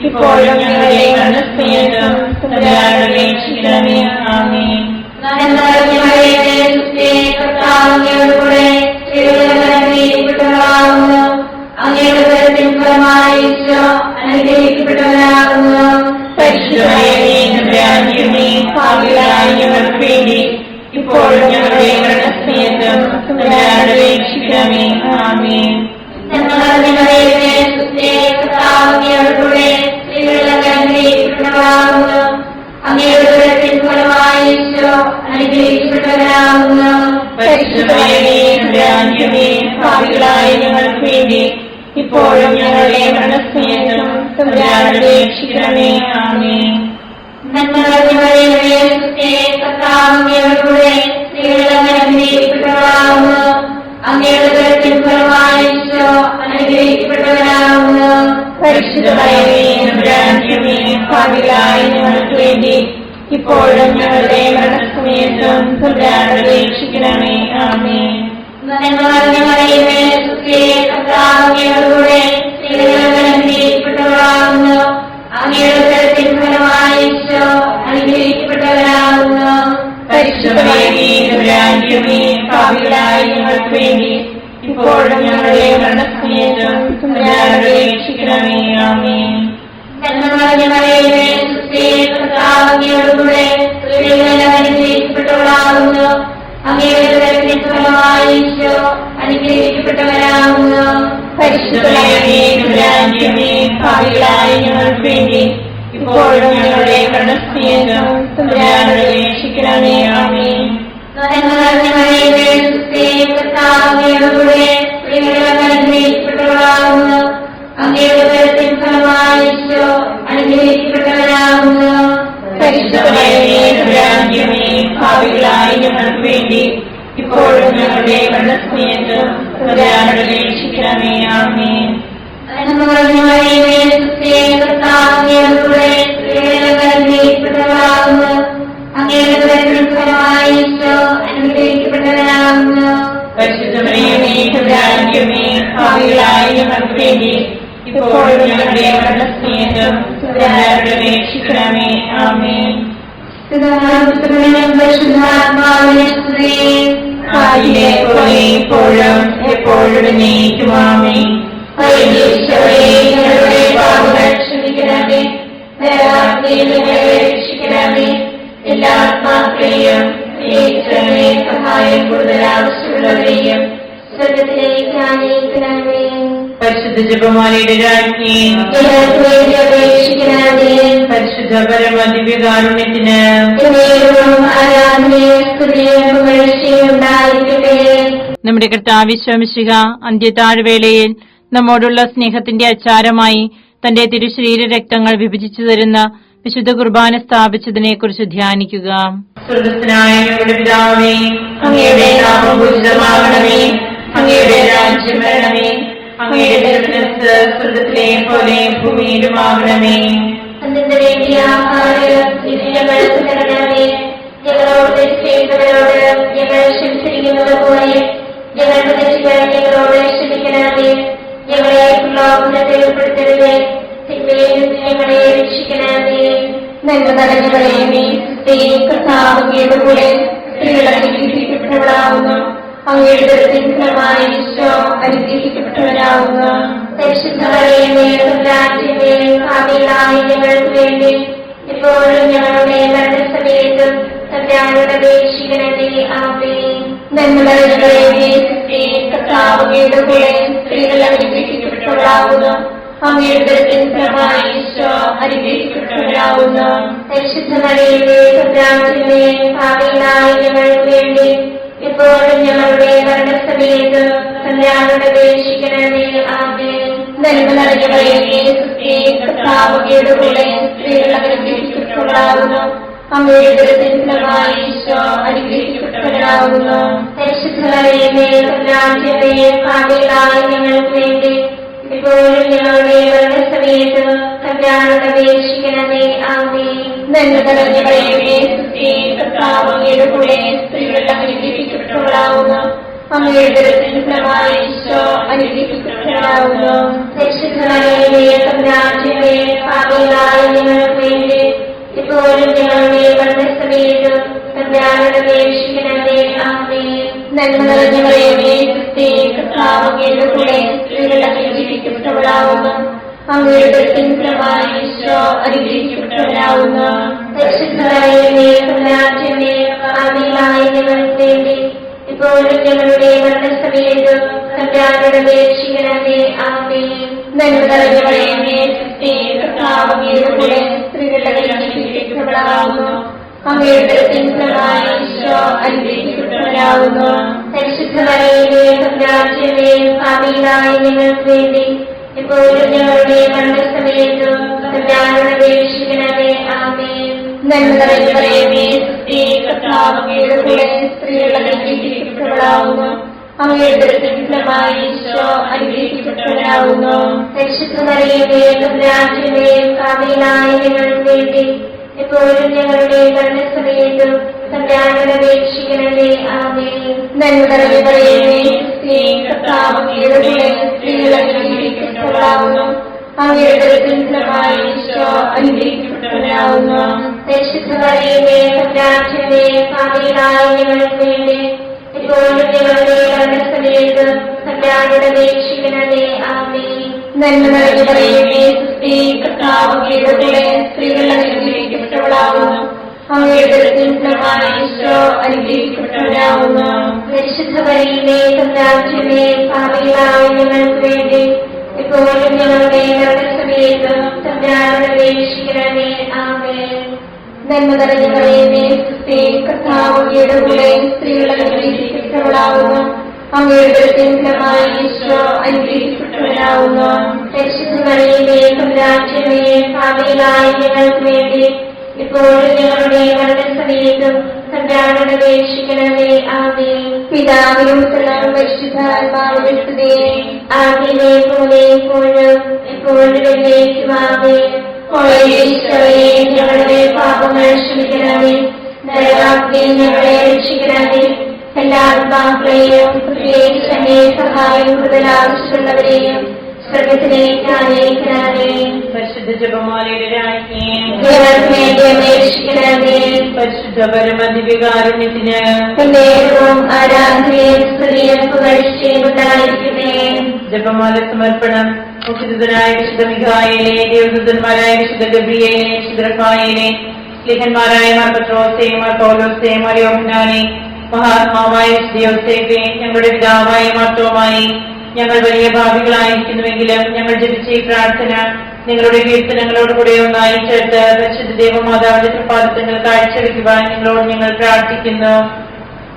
ഇപ്പോഴും ഞങ്ങളുടെ മരണസമയത്തും തമ്പുരാനോട് അപേക്ഷിക്കണമേ. ആമേൻ. നന്മ നിറഞ്ഞ മറിയമേ, സുസ്ഥി, കർത്താവിനോടുകൂടെ സ്ത്രീകൾ അനുഗ്രഹിക്കപ്പെട്ടവളാകുന്നു. അങ്ങയുടെ ഉദരത്തിൻ ഫലമായി ഈശോ അനുഗ്രഹിക്കപ്പെട്ടവനാകുന്നു. പരിശുദ്ധ മറിയമേ, തമ്പുരാന്റമ്മേ, പാപികളായ ഞങ്ങൾക്ക് വേണ്ടി ഇപ്പോഴും ഞങ്ങളുടെ മരണസമയത്തും തമ്പുരാനോട് അപേക്ഷിക്കണമേ. ആമേൻ. നന്മ നിറഞ്ഞ മറിയമേ, സുസ്ഥി, കർത്താവിനോടുകൂടെ സ്ത്രീകൾ അനുഗ്രഹിക്കപ്പെട്ടവളാകുന്നു. അങ്ങയുടെ ഉദരത്തിൻ ഫലമായി ഈശോ അനുഗ്രഹിക്കപ്പെട്ടവനാകുന്നു. പരിശുദ്ധ മറിയമേ, തമ്പുരാന്റമ്മേ, പാപികളായ ഞങ്ങൾക്ക് വേണ്ടി ഇപ്പോഴും ഞങ്ങളുടെ മരണസമയത്തും തമ്പുരാനോട് അപേക്ഷിക്കണമേ. ആമേൻ. നന്മ നിറഞ്ഞ മറിയമേ, സുസ്ഥി, കർത്താവിനോടുകൂടെ സ്ത്രീകൾ അനുഗ്രഹിക്കപ്പെട്ടവളാകുന്നു. അങ്ങയുടെ ഉദരത്തിൻ ഫലമായി ഈശോ അനുഗ്രഹിക്കപ്പെട്ടവനാകുന്നു. പരിശുദ്ധ മറിയമേ, തമ്പുരാന്റമ്മേ, പാപികളായ ഞങ്ങൾക്ക് വേണ്ടി ഇപ്പോഴും ഞങ്ങളുടെ മരണസമയത്തും മരണസമയത്തും തമ്പുരാനോട് അപേക്ഷിക്കണമേ. ആമേൻ. നന്മ നിറഞ്ഞ മറിയമേ, സുസ്ഥി, കർത്താവ് അങ്ങയോടുകൂടെ സ്ത്രീകളിൽ അനുഗ്രഹിക്കപ്പെട്ടവളാകുന്നു. അങ്ങയുടെ ഉദരത്തിൻ ഫലമായി ഈശോ അനുഗ്രഹിക്കപ്പെട്ടവരാകുന്നു. പരിശുദ്ധ മറിയമേ, തമ്പുരാന്റെ അമ്മേ, പാപികളായ ഞങ്ങൾക്ക് വേണ്ടി ഇപ്പോഴും ഞങ്ങളുടെ മരണസമയത്തും തമ്പുരാനോട് അപേക്ഷിക്കണമേ. ആമേൻ. നന്മ നിറഞ്ഞ മറിയമേ, സുസ്ഥി, കർത്താവ് അങ്ങയോടുകൂടെ സ്ത്രീകളിൽ അനുഗ്രഹിക്കപ്പെട്ടവളാകുന്നു. അങ്ങയുടെ ഉദരത്തിൻ ഫലമായി ഈശോ അനുഗ്രഹിക്കപ്പെട്ടവരാകുന്നു. പരിശുദ്ധ മറിയമേ, തമ്പുരാന്റെ അമ്മേ, പാപികളായ ഞങ്ങൾക്ക് വേണ്ടി ഇപ്പോഴും ഞങ്ങളുടെ മരണസമയത്തും തമ്പുരാനോട് അപേക്ഷിക്കണമേ. ആമേൻ. നന്മ നിറഞ്ഞ മറിയമേ, സുസ്ഥി, കർത്താവ് അങ്ങയോടുകൂടെ സ്ത്രീകളിൽ അനുഗ്രഹിക്കപ്പെട്ടവളാകുന്നു. അങ്ങയുടെ ഉദരത്തിൻ ഫലമായി ഈശോ അനുഗ്രഹിക്കപ്പെട്ടവരാകുന്നു. പരിശുദ്ധ മറിയമേ, തമ്പുരാന്റെ അമ്മേ, പാപികളായ ഞങ്ങൾക്ക് വേണ്ടി ഇപ്പോഴും ഞങ്ങളുടെ മരണസമയത്തും തമ്പുരാനോട് അപേക്ഷിക്കണമേ. ആമേൻ. നന്മ നിറഞ്ഞ മറിയമേ, സുസ്ഥി, കർത്താവ് അങ്ങയോടുകൂടെ സ്ത്രീകളിൽ അനുഗ്രഹിക്കപ്പെട്ടവളാകുന്നു. അങ്ങയുടെ ഉദരത്തിൻ ഫലമായി ഈശോ അനുഗ്രഹിക്കപ്പെട്ടവരാകുന്നു. പരിശുദ്ധ മറിയമേ, തമ്പുരാന്റെ അമ്മേ, പാപികളായ ഞങ്ങൾക്ക് വേണ്ടി ഇപ്പോഴും ഞങ്ങളുടെ മരണസമയത്തും തമ്പുരാനോട് അപേക്ഷിക്കണമേ. ആമേൻ. ആദിയിലെ പോലെ ഇപ്പോഴും എപ്പോഴും എന്നേക്കും. ആമേൻ. ഞങ്ങളുടെ പാപങ്ങൾ ക്ഷമിക്കണമേ, രക്ഷിക്കണമേ. എല്ലാ ആത്മാക്കളെയും സഹായം കൂടുതൽ ആവശ്യമുള്ളവരെയും സ്വർഗത്തിലേക്ക് ആനയിക്കണമേ. പരിശുദ്ധ ജപമാലയുടെ രാജ്ഞി, അപേക്ഷിക്കണമേ. പരിശുദ്ധ പരമദിവ്യകാരുണ്യത്തിന് ആരാധനയും സ്തുതിയും പുകഴ്ചയും ഉണ്ടായിരിക്കട്ടെ. നമ്മുടെ കർത്താവ് ഈശോമിശിഹ അന്ത്യത്താഴ്വേളയിൽ നമ്മോടുള്ള സ്നേഹത്തിന്റെ അച്ചാരമായി തന്റെ തിരുശരീര രക്തങ്ങൾ വിഭജിച്ചു തരുന്ന വിശുദ്ധ കുർബാന സ്ഥാപിച്ചതിനെക്കുറിച്ച് ധ്യാനിക്കുക. സ്വർഗസ്ഥനായ ഞങ്ങളുടെ പിതാവേ, അങ്ങയുടെ നാമം പൂജിതമാകണമേ. അങ്ങയുടെ രാജ്യം വരണമേ. അങ്ങയുടെ തിരുമനസ്സ് സ്വർഗത്തിലെ പോലെ ഭൂമിയിലുമാകണമേ. അതിന്റെ വേണ്ടി ആഹാരം ഞങ്ങൾക്ക് തരണമേ. ഞങ്ങളോട് തെറ്റ് ചെയ്യുന്നവരോട് ഞങ്ങൾ ക്ഷമിച്ചിരിക്കുന്നത് പോലെ ഞങ്ങളുടെ തെറ്റുകൾ ഞങ്ങളോട് ക്ഷമിക്കണമേ. ഞങ്ങളെ പ്രലോഭനത്തിൽ ഉൾപ്പെടുത്തരുതേ, തിന്മയിൽ ഞങ്ങളെ രക്ഷിക്കണമേ. നന്മ നിറഞ്ഞ മറിയമേ, കർത്താവ് അങ്ങയുടെ കൂടെ സ്ത്രീകൾ അനുഗ്രഹിക്കപ്പെട്ടവളാകുന്നു. അങ്ങയുടെ ഉദരത്തിൻ ഫലമായി ഈശോ അനുഗ്രഹിക്കപ്പെട്ടവരാകുന്നു. പരിശുദ്ധ മറിയമേ, തമ്പുരാന്റമ്മേ, പാപികളായ ഞങ്ങൾക്ക് വേണ്ടി ഇപ്പോഴും ഞങ്ങളുടെ മരണസമയത്തും തമ്പുരാനോട് അപേക്ഷിക്കണമേ. ആമേൻ. നന്മ നിറഞ്ഞ മറിയമേ, കർത്താവ് അങ്ങയുടെ കൂടെ സ്ത്രീകൾ അനുഗ്രഹിക്കപ്പെട്ടവളാകുന്നു. അങ്ങയുടെ ഉദരത്തിൻ ഫലമായി ഈശോ അനുഗ്രഹിക്കപ്പെട്ടവരാകുന്നു. പരിശുദ്ധ മറിയമേ, തമ്പുരാന്റമ്മേ, പാപികളായ ഞങ്ങൾക്ക് വേണ്ടി ഇപ്പോഴും ഞങ്ങളുടെ മരണസമയത്ത് തമ്പുരാനോട് അപേക്ഷിക്കണമേ. ആമേൻ. നന്മ നിറഞ്ഞ മറിയമേ, കർത്താവ് അങ്ങയുടെ കൂടെ സ്ത്രീകൾ അനുഗ്രഹിക്കപ്പെട്ടവളാകുന്നു. അങ്ങയുടെ ഉദരത്തിൻ ഫലമായി ഈശോ അനുഗ്രഹിക്കപ്പെട്ടവരാകുന്നു. പരിശുദ്ധ മറിയമേ, തമ്പുരാന്റമ്മേ, പാപികളായ ഞങ്ങൾക്ക് വേണ്ടി ഇപ്പോഴും ഞങ്ങളുടെ മരണസമയത്ത് തമ്പുരാനോട് അപേക്ഷിക്കണമേ. ആമേൻ. നന്മ നിറഞ്ഞ മറിയമേ, കർത്താവ് അങ്ങയുടെ കൂടെ സ്ത്രീകൾ അനുഗ്രഹിക്കപ്പെട്ടവളാകുന്നു. അങ്ങയുടെ ഉദരത്തിൻ ഫലമായി ഈശോ അനുഗ്രഹിക്കപ്പെട്ടവരാകുന്നു. പരിശുദ്ധ മറിയമേ, തമ്പുരാന്റമ്മേ, പാപികളായ ഞങ്ങൾക്ക് വേണ്ടി ഇപ്പോഴും ഞങ്ങളുടെ മരണസമയത്ത് തമ്പുരാനോട് അപേക്ഷിക്കണമേ. ആമേൻ. നന്മ നിറഞ്ഞ മറിയമേ, കർത്താവ് അങ്ങയുടെ കൂടെ സ്ത്രീകൾ അനുഗ്രഹിക്കപ്പെട്ടവളാകുന്നു. അങ്ങയുടെ ഉദരത്തിൻ ഫലമായി ഈശോ അനുഗ്രഹിക്കപ്പെട്ടവരാകുന്നു. പരിശുദ്ധ മറിയമേ, തമ്പുരാന്റമ്മേ, പാപികളായ ഞങ്ങൾക്ക് വേണ്ടി ഇപ്പോഴും ഞങ്ങളുടെ മരണസമയത്ത് തമ്പുരാനോട് അപേക്ഷിക്കണമേ. ആമേൻ. നന്മ നിറഞ്ഞ മറിയമേ, കർത്താവ് അങ്ങയുടെ കൂടെ സ്ത്രീകൾ അനുഗ്രഹിക്കപ്പെട്ടവളാകുന്നു. അങ്ങയുടെ ഉദരത്തിൻ ഫലമായി ഈശോ അനുഗ്രഹിക്കപ്പെട്ടവരാകുന്നു. പരിശുദ്ധ മറിയമേ, തമ്പുരാന്റമ്മേ, പാപികളായ ഞങ്ങൾക്ക് വേണ്ടി ഇപ്പോഴും ഞങ്ങളുടെ മരണസമയത്ത് തമ്പുരാനോട് അപേക്ഷിക്കണമേ. ആമേൻ. നന്മ നിറഞ്ഞ മറിയമേ, കർത്താവ് അങ്ങയുടെ കൂടെ സ്ത്രീകൾ അനുഗ്രഹിക്കപ്പെട്ടവളാകുന്നു. അങ്ങയുടെ ഉദരത്തിൻ ഫലമായി ഈശോ അനുഗ്രഹിക്കപ്പെട്ടവരാകുന്നു. പരിശുദ്ധ മറിയമേ, തമ്പുരാന്റമ്മേ, പാപികളായ ഞങ്ങൾക്ക് വേണ്ടി ഇപ്പോഴും ഞങ്ങളുടെ മരണസമയത്ത് തമ്പുരാനോട് അപേക്ഷിക്കണമേ. ആമേൻ. നന്മ നിറഞ്ഞ മറിയമേ, സ്ത്രീ കർത്താവ് അങ്ങയുടെ കൂടെ സ്ത്രീകൾ അനുഗ്രഹിക്കപ്പെട്ടവളാകുന്നു. അങ്ങയുടെ ഉദരത്തിൻ ഫലമായി ഈശോ അനുഗ്രഹിക്കപ്പെട്ടവനാകുന്നു. പരിശുദ്ധ മറിയമേ, തമ്പുരാന്റെ പാപികളായ ഞങ്ങൾക്ക് വേണ്ടി ഇപ്പോഴും ഞങ്ങളുടെ മരണസമയത്തും തമ്പുരാനോട് അപേക്ഷിക്കണമേ. ആമേൻ. നന്മ നിറഞ്ഞ മറിയമേ, സ്ത്രീ കർത്താവ് അങ്ങയുടെ കൂടെ സ്ത്രീകൾ അനുഗ്രഹിക്കപ്പെട്ടവളാകുന്നു. അങ്ങയുടെ ഉദരത്തിൻ ഫലമായി ഈശോ അനുഗ്രഹിക്കപ്പെട്ടവനാകുന്നു. പരിശുദ്ധ മറിയമേ, തമ്പുരാന്റെ പാപികളായ ഞങ്ങൾക്ക് വേണ്ടി ഇപ്പോഴും ഞങ്ങളുടെ മരണസമയത്തും തമ്പുരാനോട് അപേക്ഷിക്കണമേ. ആമേൻ. നന്മ നിറഞ്ഞ മറിയമേ, സ്ത്രീ കർത്താവ് അങ്ങയുടെ കൂടെ സ്ത്രീകൾ അനുഗ്രഹിക്കപ്പെട്ടവളാകുന്നു. അങ്ങയുടെ ഉദരത്തിൻ ഫലമായി ഈശോ അനുഗ്രഹിക്കപ്പെട്ടവനാകുന്നു. പരിശുദ്ധ മറിയമേ, തമ്പുരാന്റെ പാപികളായ ഞങ്ങൾക്ക് വേണ്ടി ഇപ്പോഴും ഞങ്ങളുടെ മരണസമയത്തും തമ്പുരാനോട് അപേക്ഷിക്കണമേ. ആമേൻ. പിതാവിനും പുത്രനും പരിശുദ്ധാത്മാവിനും സ്തുതി. ആദിയിലെ പോലെ ഇപ്പോഴും എപ്പോഴും എന്നേക്കും. ആമേൻ. ഈശോയെ, ഞങ്ങളുടെ പാപങ്ങൾ ക്ഷമിക്കണമേ. ദയാവാഗ്ദേ ഞങ്ങളെ രക്ഷിക്കണമേ. എല്ലാ ആത്മാക്കളെയും പ്രത്യേകിച്ച് അങ്ങേ സഹായം കൂടുതൽ ആവശ്യമുള്ളവരെയും സ്വർഗത്തിലേക്ക് അനയിക്കണമേ. പരിശുദ്ധ ജപമാലയുടെ രാജ്ഞിയെ ഞങ്ങൾക്ക് വേണ്ടി അപേക്ഷിക്കണമേ. പരിശുദ്ധ പരമദിവ്യകാരുണ്യത്തിന് എന്നേരവും ആരാധനയും സ്തുതിയും പുകഴ്ചയും ഉണ്ടായിരിക്കട്ടെ. ജപമാല സമർപ്പണം. മുഖ്യദൂതനായ വിശുദ്ധ മിഖായേലേ, ദേവദൂതന്മാരായ വിശുദ്ധ ഗബ്രിയേലേ, വിശുദ്ധ റഫായേലേ, ലേഖന്മാരായ മാർ പത്രോസേ, മാർ പൗലോസേ, മാർ യോഹന്നാനേ, മഹാത്മാവായ വിശുദ്ധ യോസേഫേ, ഞങ്ങളുടെ പിതാവായ മാർത്തോമായി, ഞങ്ങൾ വലിയ ഭാവികളായിരിക്കുന്നുവെങ്കിലും ഞങ്ങൾ ജപിച്ച ഈ പ്രാർത്ഥന നിങ്ങളുടെ കീർത്തനങ്ങളോടുകൂടെ ഒന്നായി ചേർത്ത് പരിശുദ്ധ ദേവമാതാവിന്റെ തൃപ്പാദത്തങ്ങൾ കാഴ്ചവെക്കുവാൻ നിങ്ങളോട് ഞങ്ങൾ പ്രാർത്ഥിക്കുന്നു.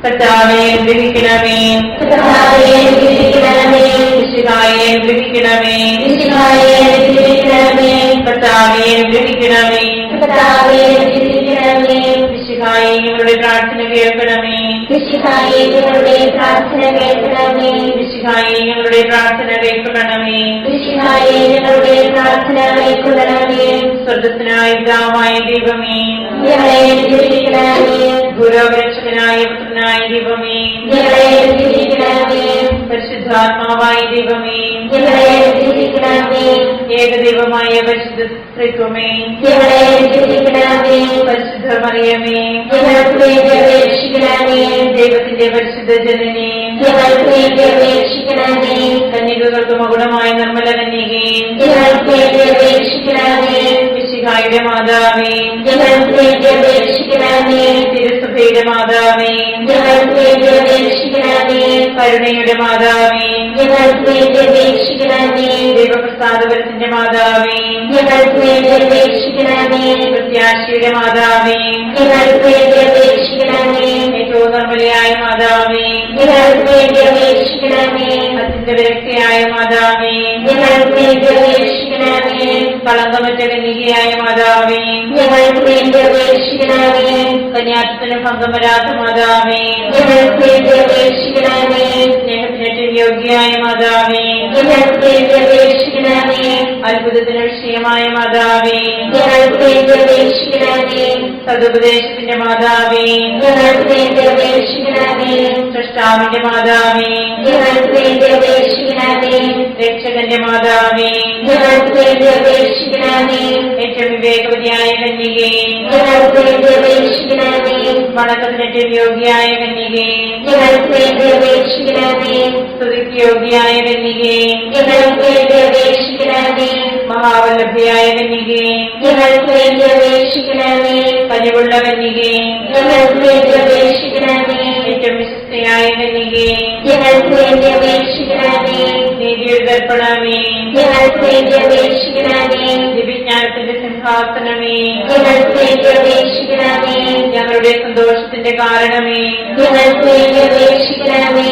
കർത്താവേ, അനുഗ്രഹിക്കണമേ. കർത്താവേ, അനുഗ്രഹിക്കണമേ. മിശിഹായെ, അനുഗ്രഹിക്കണമേ. മിശിഹായെ, അനുഗ്രഹിക്കണമേ. കർത്താവേ, അനുഗ്രഹിക്കണമേ. കർത്താവേ, അനുഗ്രഹിക്കണമേ. മിശിഹായെ, ഞങ്ങളുടെ പ്രാർത്ഥന കേൾക്കണമേ. മിശിഹായെ, ഞങ്ങളുടെ പ്രാർത്ഥന കേൾക്കണമേ. മിശിഹായെ, ഞങ്ങളുടെ പ്രാർത്ഥന കേൾക്കണമേ. മിശിഹായെ, ഞങ്ങളുടെ പ്രാർത്ഥന കേൾക്കണമേ. സ്വർഗ്ഗസ്ഥനായ പിതാവായ ദൈവമേ, ഞങ്ങളെ അനുഗ്രഹിക്കണമേ. ഗുരുരക്ഷകനായ പുത്രനായ ദൈവമേ, ഞങ്ങളെ അനുഗ്രഹിക്കണമേ. പരിശുദ്ധാത്മാവായ ദൈവമേ, ഞങ്ങളെ അനുഗ്രഹിക്കണമേ. ഏകദൈവമായ പരിശുദ്ധ ത്രിത്വമേ, ഞങ്ങളെ അനുഗ്രഹിക്കണമേ. പരിശുദ്ധ മറിയമേ, ഞങ്ങൾക്ക് വേണ്ടി അപേക്ഷിക്കണമേ. ദൈവത്തിന്റെ പരിശുദ്ധ ജനനേ, ഞങ്ങൾക്ക് വേണ്ടി അപേക്ഷിക്കണമേ. കന്യകകൾക്ക് മകുടമായ നിർമ്മല കന്യകേ, ഞങ്ങൾക്ക് വേണ്ടി അപേക്ഷിക്കണമേ. മിശിഹായുടെ മാതാവേ, ഞങ്ങൾക്ക് വേണ്ടി അപേക്ഷിക്കണമേ. തിരുസഭയുടെ മാതാവേ, ഞങ്ങൾക്ക് വേണ്ടി അപേക്ഷിക്കണമേ. കരുണയുടെ മാതാവേ, ഞങ്ങൾക്ക് വേണ്ടി അപേക്ഷിക്കണമേ. ദൈവപ്രസാദപരത്തിന്റെ മാതാവേ, ഞങ്ങൾക്ക് വേണ്ടി അപേക്ഷിക്കണമേ. പ്രത്യാശയുടെ മാതാവേ, ഞങ്ങൾക്ക് വേണ്ടി അപേക്ഷിക്കണമേ. ഏറ്റവും നിർമ്മലയായ മാതാവേ, ഞങ്ങൾക്ക് വേണ്ടി അപേക്ഷിക്കണമേ. അത്യന്ത വിരക്തിയായ മാതാവേ, ഞങ്ങൾക്ക് വേണ്ടി അപേക്ഷിക്കണമേ. കളങ്കമറ്റ കന്യകയായ മാതാവേ, ഞങ്ങൾക്ക് വേണ്ടി അപേക്ഷിക്കണമേ. കന്യാത്വത്തിന് ഭംഗം വരാത്ത മാതാവേ, ഞങ്ങൾക്ക് വേണ്ടി അപേക്ഷിക്കണമേ. സ്നേഹത്തിന് യോഗ്യയായ മാതാവേ, ഞങ്ങൾക്ക് വേണ്ടി അപേക്ഷിക്കണമേ. അത്ഭുതത്തിന് വിഷയമായ മാതാവേ, ഞങ്ങൾക്ക് വേണ്ടി അപേക്ഷിക്കണമേ. സതുപദേശത്തിന്റെ മാതാവേ, ഞങ്ങൾക്ക് വേണ്ടി അപേക്ഷിക്കണമേ. സൃഷ്ടാവിന്റെ മാതാവേ, ഞങ്ങൾക്ക് വേണ്ടി അപേക്ഷിക്കണമേ. രക്ഷകന്റെ മാതാവേ, ഞങ്ങൾക്ക് വേണ്ടി അപേക്ഷിക്കണമേ. ഏറ്റവും വിവേകവതിയായ കന്യകേ, ഞങ്ങൾക്ക് വേണ്ടി അപേക്ഷിക്കണമേ. വണക്കത്തിന് യോഗ്യയായ കന്യകേ, ഞങ്ങൾക്ക് വേണ്ടി അപേക്ഷിക്കണമേ. സ്തുതിക്ക് യോഗ്യയായ കന്യകേ, ഞങ്ങൾക്ക് വേണ്ടി അപേക്ഷിക്കണമേ. മഹാവല്ലഭയായ കന്യകേ, ഞങ്ങൾക്ക് വേണ്ടി അപേക്ഷിക്കണമേ. കനിവുള്ള കന്യകേ, ഞങ്ങൾക്ക് വേണ്ടി അപേക്ഷിക്കണമേ. ഏറ്റവും വിശുദ്ധയായ കന്യകേ, ഞങ്ങൾക്ക് വേണ്ടി അപേക്ഷിക്കണമേ. നീതിയുടെ ദർപ്പണമേ, ഞങ്ങൾക്ക് വേണ്ടി അപേക്ഷിക്കണമേ. ദിവ്യജ്ഞാനത്തിന്റെ സിംഹാസനമേ, ഞങ്ങൾക്ക് വേണ്ടി അപേക്ഷിക്കണമേ. ഞങ്ങളുടെ സന്തോഷത്തിന്റെ കാരണമേ, ഞങ്ങൾക്ക് വേണ്ടി അപേക്ഷിക്കണമേ.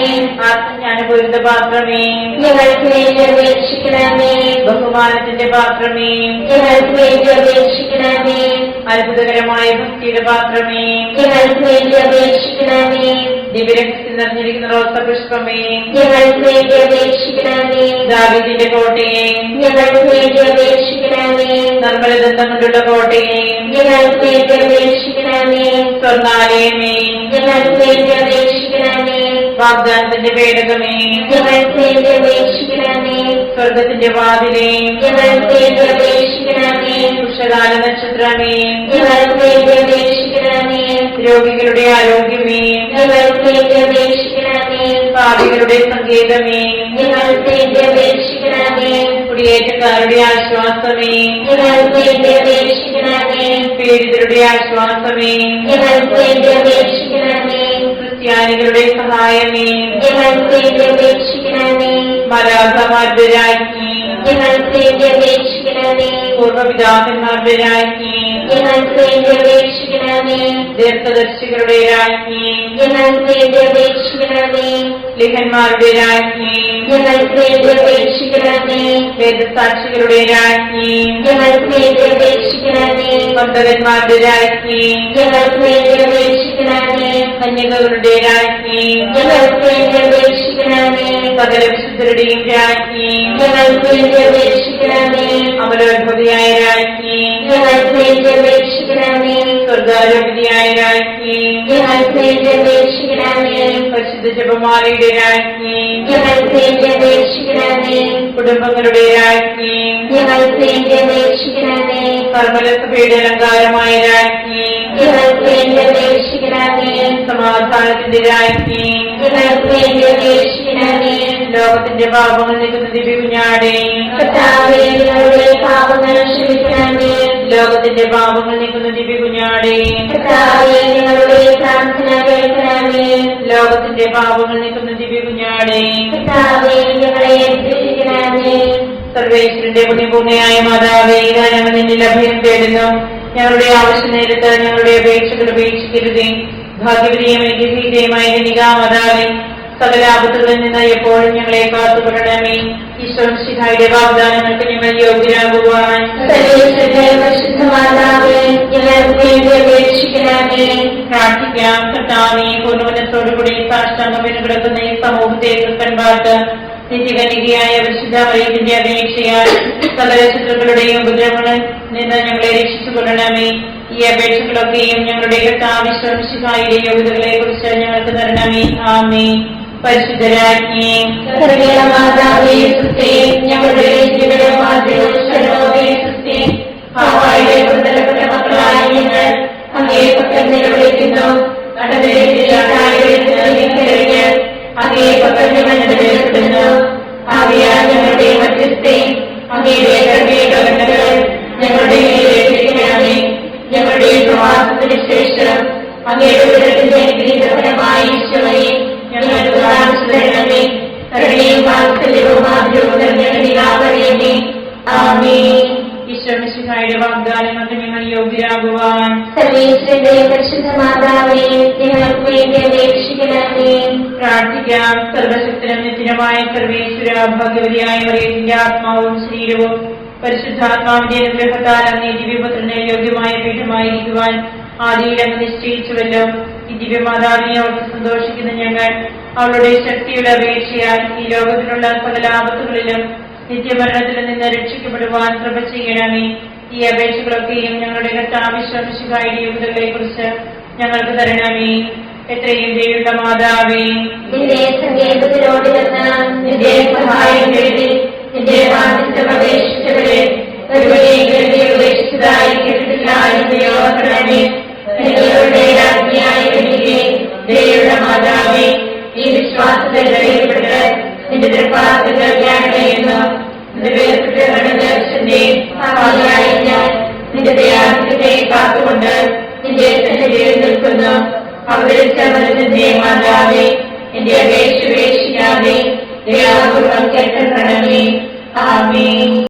ആത്മജ്ഞാനപൂരിത പാത്രമേ, ഞങ്ങൾക്ക് വേണ്ടി അപേക്ഷിക്കണമേ. ബഹുമാനത്തിന്റെ പാത്രമേ, ഞങ്ങൾക്ക് വേണ്ടി അപേക്ഷിക്കണമേ. അത്ഭുതകരമായ ഭക്തിയുടെ പാത്രമേ, ഞങ്ങൾക്ക് വേണ്ടി അപേക്ഷിക്കണമേ. ദിവ്യരഹസ്യം നിറഞ്ഞിരിക്കുന്ന റോസപുഷ്പമേ, ഞങ്ങൾക്ക് വേണ്ടി അപേക്ഷിക്കണമേ. ദാവീദിന്റെ കോട്ടയെ, ഞങ്ങൾക്ക് വേണ്ടി അപേക്ഷിക്കണമേ. അപേക്ഷിക്കണമേ. നിർമ്മലദന്തം കൊണ്ടുള്ള കോട്ടയെ ഞങ്ങൾക്ക് വേണ്ടി അപേക്ഷിക്കണമേ. സ്വർണ്ണാലയമേ ഞങ്ങൾക്ക് വേണ്ടി അപേക്ഷിക്കണമേ. വാഗ്ദാനത്തിന്റെ പേടകമേ ഞങ്ങൾക്ക് വേണ്ടി അപേക്ഷിക്കണമേ. സ്വർഗത്തിന്റെ വാതിലേ ഞങ്ങൾക്ക് വേണ്ടി അപേക്ഷിക്കണമേ. ഉഷകാല നക്ഷത്രമേ ഞങ്ങൾക്ക് വേണ്ടി അപേക്ഷിക്കണമേ. രോഗികളുടെ ആരോഗ്യമേ ഞങ്ങൾക്ക് വേണ്ടി അപേക്ഷിക്കണമേ. പാപികളുടെ സങ്കേതമേ ഞങ്ങൾക്ക് വേണ്ടി അപേക്ഷിക്കണമേ. കുടിയേറ്റക്കാരുടെ ആശ്വാസമേ ഞങ്ങൾക്ക് വേണ്ടി അപേക്ഷിക്കണമേ. പീഡിതരുടെ ആശ്വാസമേ ഞങ്ങൾക്ക് വേണ്ടി അപേക്ഷിക്കണമേ. ക്രിസ്ത്യാനികളുടെ സഹായമേ ഞങ്ങൾക്ക് വേണ്ടി അപേക്ഷിക്കണമേ. മലാഖമാരുടെ രാജ്ഞി ഞങ്ങൾക്ക് വേണ്ടി അപേക്ഷിക്കണമേ. പൂർവ്വപിതാക്കന്മാരുടെ രാജ്ഞി ഞങ്ങൾക്ക് വേണ്ടി അപേക്ഷിക്കണമേ. ദീർഘദർശികളുടെ രാജ്ഞി ഞങ്ങൾക്ക് വേണ്ടി അപേക്ഷിക്കണമേ. ലിഹന്മാരുടെ രാജ്ഞി ഞങ്ങൾക്ക് വേണ്ടി അപേക്ഷിക്കണമേ. വേദസാക്ഷികളുടെ രാജ്ഞി ഞങ്ങൾക്ക് വേണ്ടി അപേക്ഷിക്കണമേ. പന്തകന്മാരുടെ രാജ്ഞി ഞങ്ങൾക്ക് വേണ്ടി അപേക്ഷിക്കണമേ. കന്യകകളുടെ രാജ്ഞി ഞങ്ങൾക്ക് വേണ്ടി അപേക്ഷിക്കണമേ. സകല വിശുദ്ധരുടെയും രാജ്ഞി ഞങ്ങൾക്ക് വേണ്ടി അപേക്ഷിക്കണമേ. അമലോത്ഭവിയായ രാജ്ഞി ഞങ്ങൾക്ക് വേണ്ടി അപേക്ഷിക്കണമേ. സ്വർഗാരോപതിയായ രാജ്ഞി ഞങ്ങൾക്ക് വേണ്ടി അപേക്ഷിക്കണമേ. പരിശുദ്ധ ജപമാലയുടെ രാജ്ഞി ഞങ്ങൾക്ക് വേണ്ടി അപേക്ഷിക്കണമേ. കുടുംബങ്ങളുടെ രാജ്ഞി ഞങ്ങൾക്ക് വേണ്ടി അപേക്ഷിക്കണമേ. കർമ്മലസഭയുടെ അലങ്കാരമായ രാജ്ഞി ഞങ്ങൾക്ക് വേണ്ടി അപേക്ഷിക്കണമേ. സമാധാനത്തിന്റെ രാജ്ഞി ഞങ്ങൾക്ക് വേണ്ടി അപേക്ഷിക്കണമേ. ലോകത്തിന്റെ പാപങ്ങൾ നീക്കുന്ന ദിവ്യ കുഞ്ഞാടേ കർത്താവേ, ഞങ്ങളുടെ പാപങ്ങൾ ക്ഷമിക്കണമേ. ലോകത്തിന്റെ പാപങ്ങൾ നീക്കുന്ന ദിവ്യ കുഞ്ഞാടേ കർത്താവേ, ഞങ്ങളുടെ പ്രാർത്ഥന കേൾക്കണമേ. ലോകത്തിന്റെ പാപങ്ങൾ നീക്കുന്ന ദിവ്യ കുഞ്ഞാടേ കർത്താവേ, ഞങ്ങളെ രക്ഷിക്കണമേ. സർവേശ്വരന്റെ പുണ്യഭൂമിയായ മാതാവേ, ഇതാ ഞങ്ങൾ നിന്നിൽ അഭയം തേടുന്നു. ഞങ്ങളുടെ ആവശ്യ നേരത്ത് ഞങ്ങളുടെ അപേക്ഷകൾ ഉപേക്ഷിക്കരുതേ. ഭാഗ്യവതിയും ഏകീകൃതയുമായ മാതാവേ, സകല ആപത്തുകളിൽ നിന്ന് എപ്പോഴും ഞങ്ങളെ കാത്തുകൊള്ളണമേ. ഈശ്വരയുടെ വാഗ്ദാനങ്ങൾക്ക് ഞങ്ങൾ യോഗ്യരാകുവാൻ സർവേശ്വരന്റെ പരിശുദ്ധ മാതാവേ, ഞങ്ങൾക്ക് വേണ്ടി അപേക്ഷിക്കണമേ. പ്രാർത്ഥിക്കാം. കർത്താവേ, പൂർണ്ണമനത്തോടുകൂടി സാഷ്ടാംഗം കിടക്കുന്ന ഈ സമൂഹത്തെ കൃപൻപാട്ട് നിത്യകന്യകയായ പരിശുദ്ധ മറിയത്തിന്റെ അപേക്ഷയാൽ സകല ശത്രുക്കളുടെയും ഉപദ്രവങ്ങളിൽ നിന്ന് ഞങ്ങളെ രക്ഷിച്ചുകൊള്ളണമേ. ഈ അപേക്ഷകളൊക്കെയും ഞങ്ങളുടെ കർത്താവിശ്വസിഹായുടെ യോഗ്യതകളെ കുറിച്ച് ഞങ്ങൾക്ക് തരണമേ. ആമേൻ. പരിശുദ്ധരാജ്ഞി കരുണയുള്ള മാതാവേ, സ്തുതി. ഞങ്ങളുടെ ജീവിതം ഹവ്വായുടെ പുത്രന്റെ മക്കളായ ഞങ്ങൾ അങ്ങേ പക്കൽ നിലവിളിക്കുന്നു. അങ്ങേ പക്കൽ ഞങ്ങൾ നിലവിളിക്കുന്നു. ആകയാൽ ഞങ്ങളുടെ മധ്യസ്ഥെ അങ്ങയുടെ കരുണകൾ ഞങ്ങളുടെ മേലേൽപ്പിക്കണമേ. ഞങ്ങളുടെ പ്രവാസത്തിന് ശേഷം അങ്ങയുടെ ഉദരത്തിന്റെ അനുഗ്രഹീതഫലമായ ഈശോയെ ഞങ്ങൾക്ക് കാണിച്ചു തരണമേ. കരുണയും വാത്സല്യവും ആദ്യവും നിറഞ്ഞവനെ. ആമേൻ. ഈശ്വരയുടെ വാഗ്ദാനങ്ങൾക്ക് ഞങ്ങൾ യോഗ്യരാകുവാൻ സർവേശ്വരന്റെ പരിശുദ്ധ മാതാവേ, ഞങ്ങൾക്ക് വേണ്ടി അപേക്ഷിക്കണമേ. പ്രാർത്ഥിക്കാം. സർവശക്തനും നിത്യനുമായ സർവേശ്വര, ഭാഗ്യവതിയായ മറിയത്തിന്റെ ആത്മാവും ശരീരവും പരിശുദ്ധാത്മാവിന്റെ അനുഗ്രഹത്താൽ അങ്ങേ ദിവ്യപുത്രന് യോഗ്യമായ പീഠമായിരിക്കുവാൻ ആദിയിൽ അങ്ങ് നിശ്ചയിച്ചുവല്ലോ. ഈ ദിവ്യമാതാവിനെ ഓർത്ത് സന്തോഷിക്കുന്ന ഞങ്ങൾ അവളുടെ ശക്തിയുടെ അപേക്ഷയാൽ ഈ ലോകത്തിലുള്ള സകല ആപത്തുകളിലും നിത്യമരണത്തിൽ നിന്ന് രക്ഷിക്കപ്പെടുവാൻ കൃപ ചെയ്യണമേ. ഈ അപേക്ഷകളൊക്കെയും ഞങ്ങളുടെ കർത്താവിശ്വസിഹായുടെ യോഗ്യതകളെ കുറിച്ച് ഞങ്ങൾക്ക് തരണമേ. എത്രയും ദയുള്ള മാതാവേ, നിന്റെ സങ്കേതത്തിലോട് വന്ന് നിന്റെ സഹായം തേടി നിന്റെ വാഗ്ദത്തം അപേക്ഷിച്ചവരെ ഒരുവരെയും ഉപേക്ഷിച്ചതായി കേട്ടിട്ടില്ല എന്ന് ഓർക്കണമേ. നിങ്ങളുടെ രാജ്ഞിയായ കന്യകേ, ദയുള്ള മാതാവേ, ഈ വിശ്വാസത്തിൽ ധൈര്യപ്പെട്ട് നിന്റെ തൃപ്പാദത്തിൽ ധ്യാനമെന്ന് നിന്റെ വേർപെട്ട ദർശന്റെ ഭാഗമായി ഞാൻ നിന്റെ ദയാദിത്യത്തെ കാത്തുകൊണ്ട് നിന്റെ സന്നിധിയിൽ നിൽക്കുന്നു. അവതരിച്ച മരുന്നിന്റെ മാതാവേ, എന്റെ അപേക്ഷ ഉപേക്ഷിക്കാതെ ദയാപൂർവം കേൾക്കണമേ. ആമേൻ.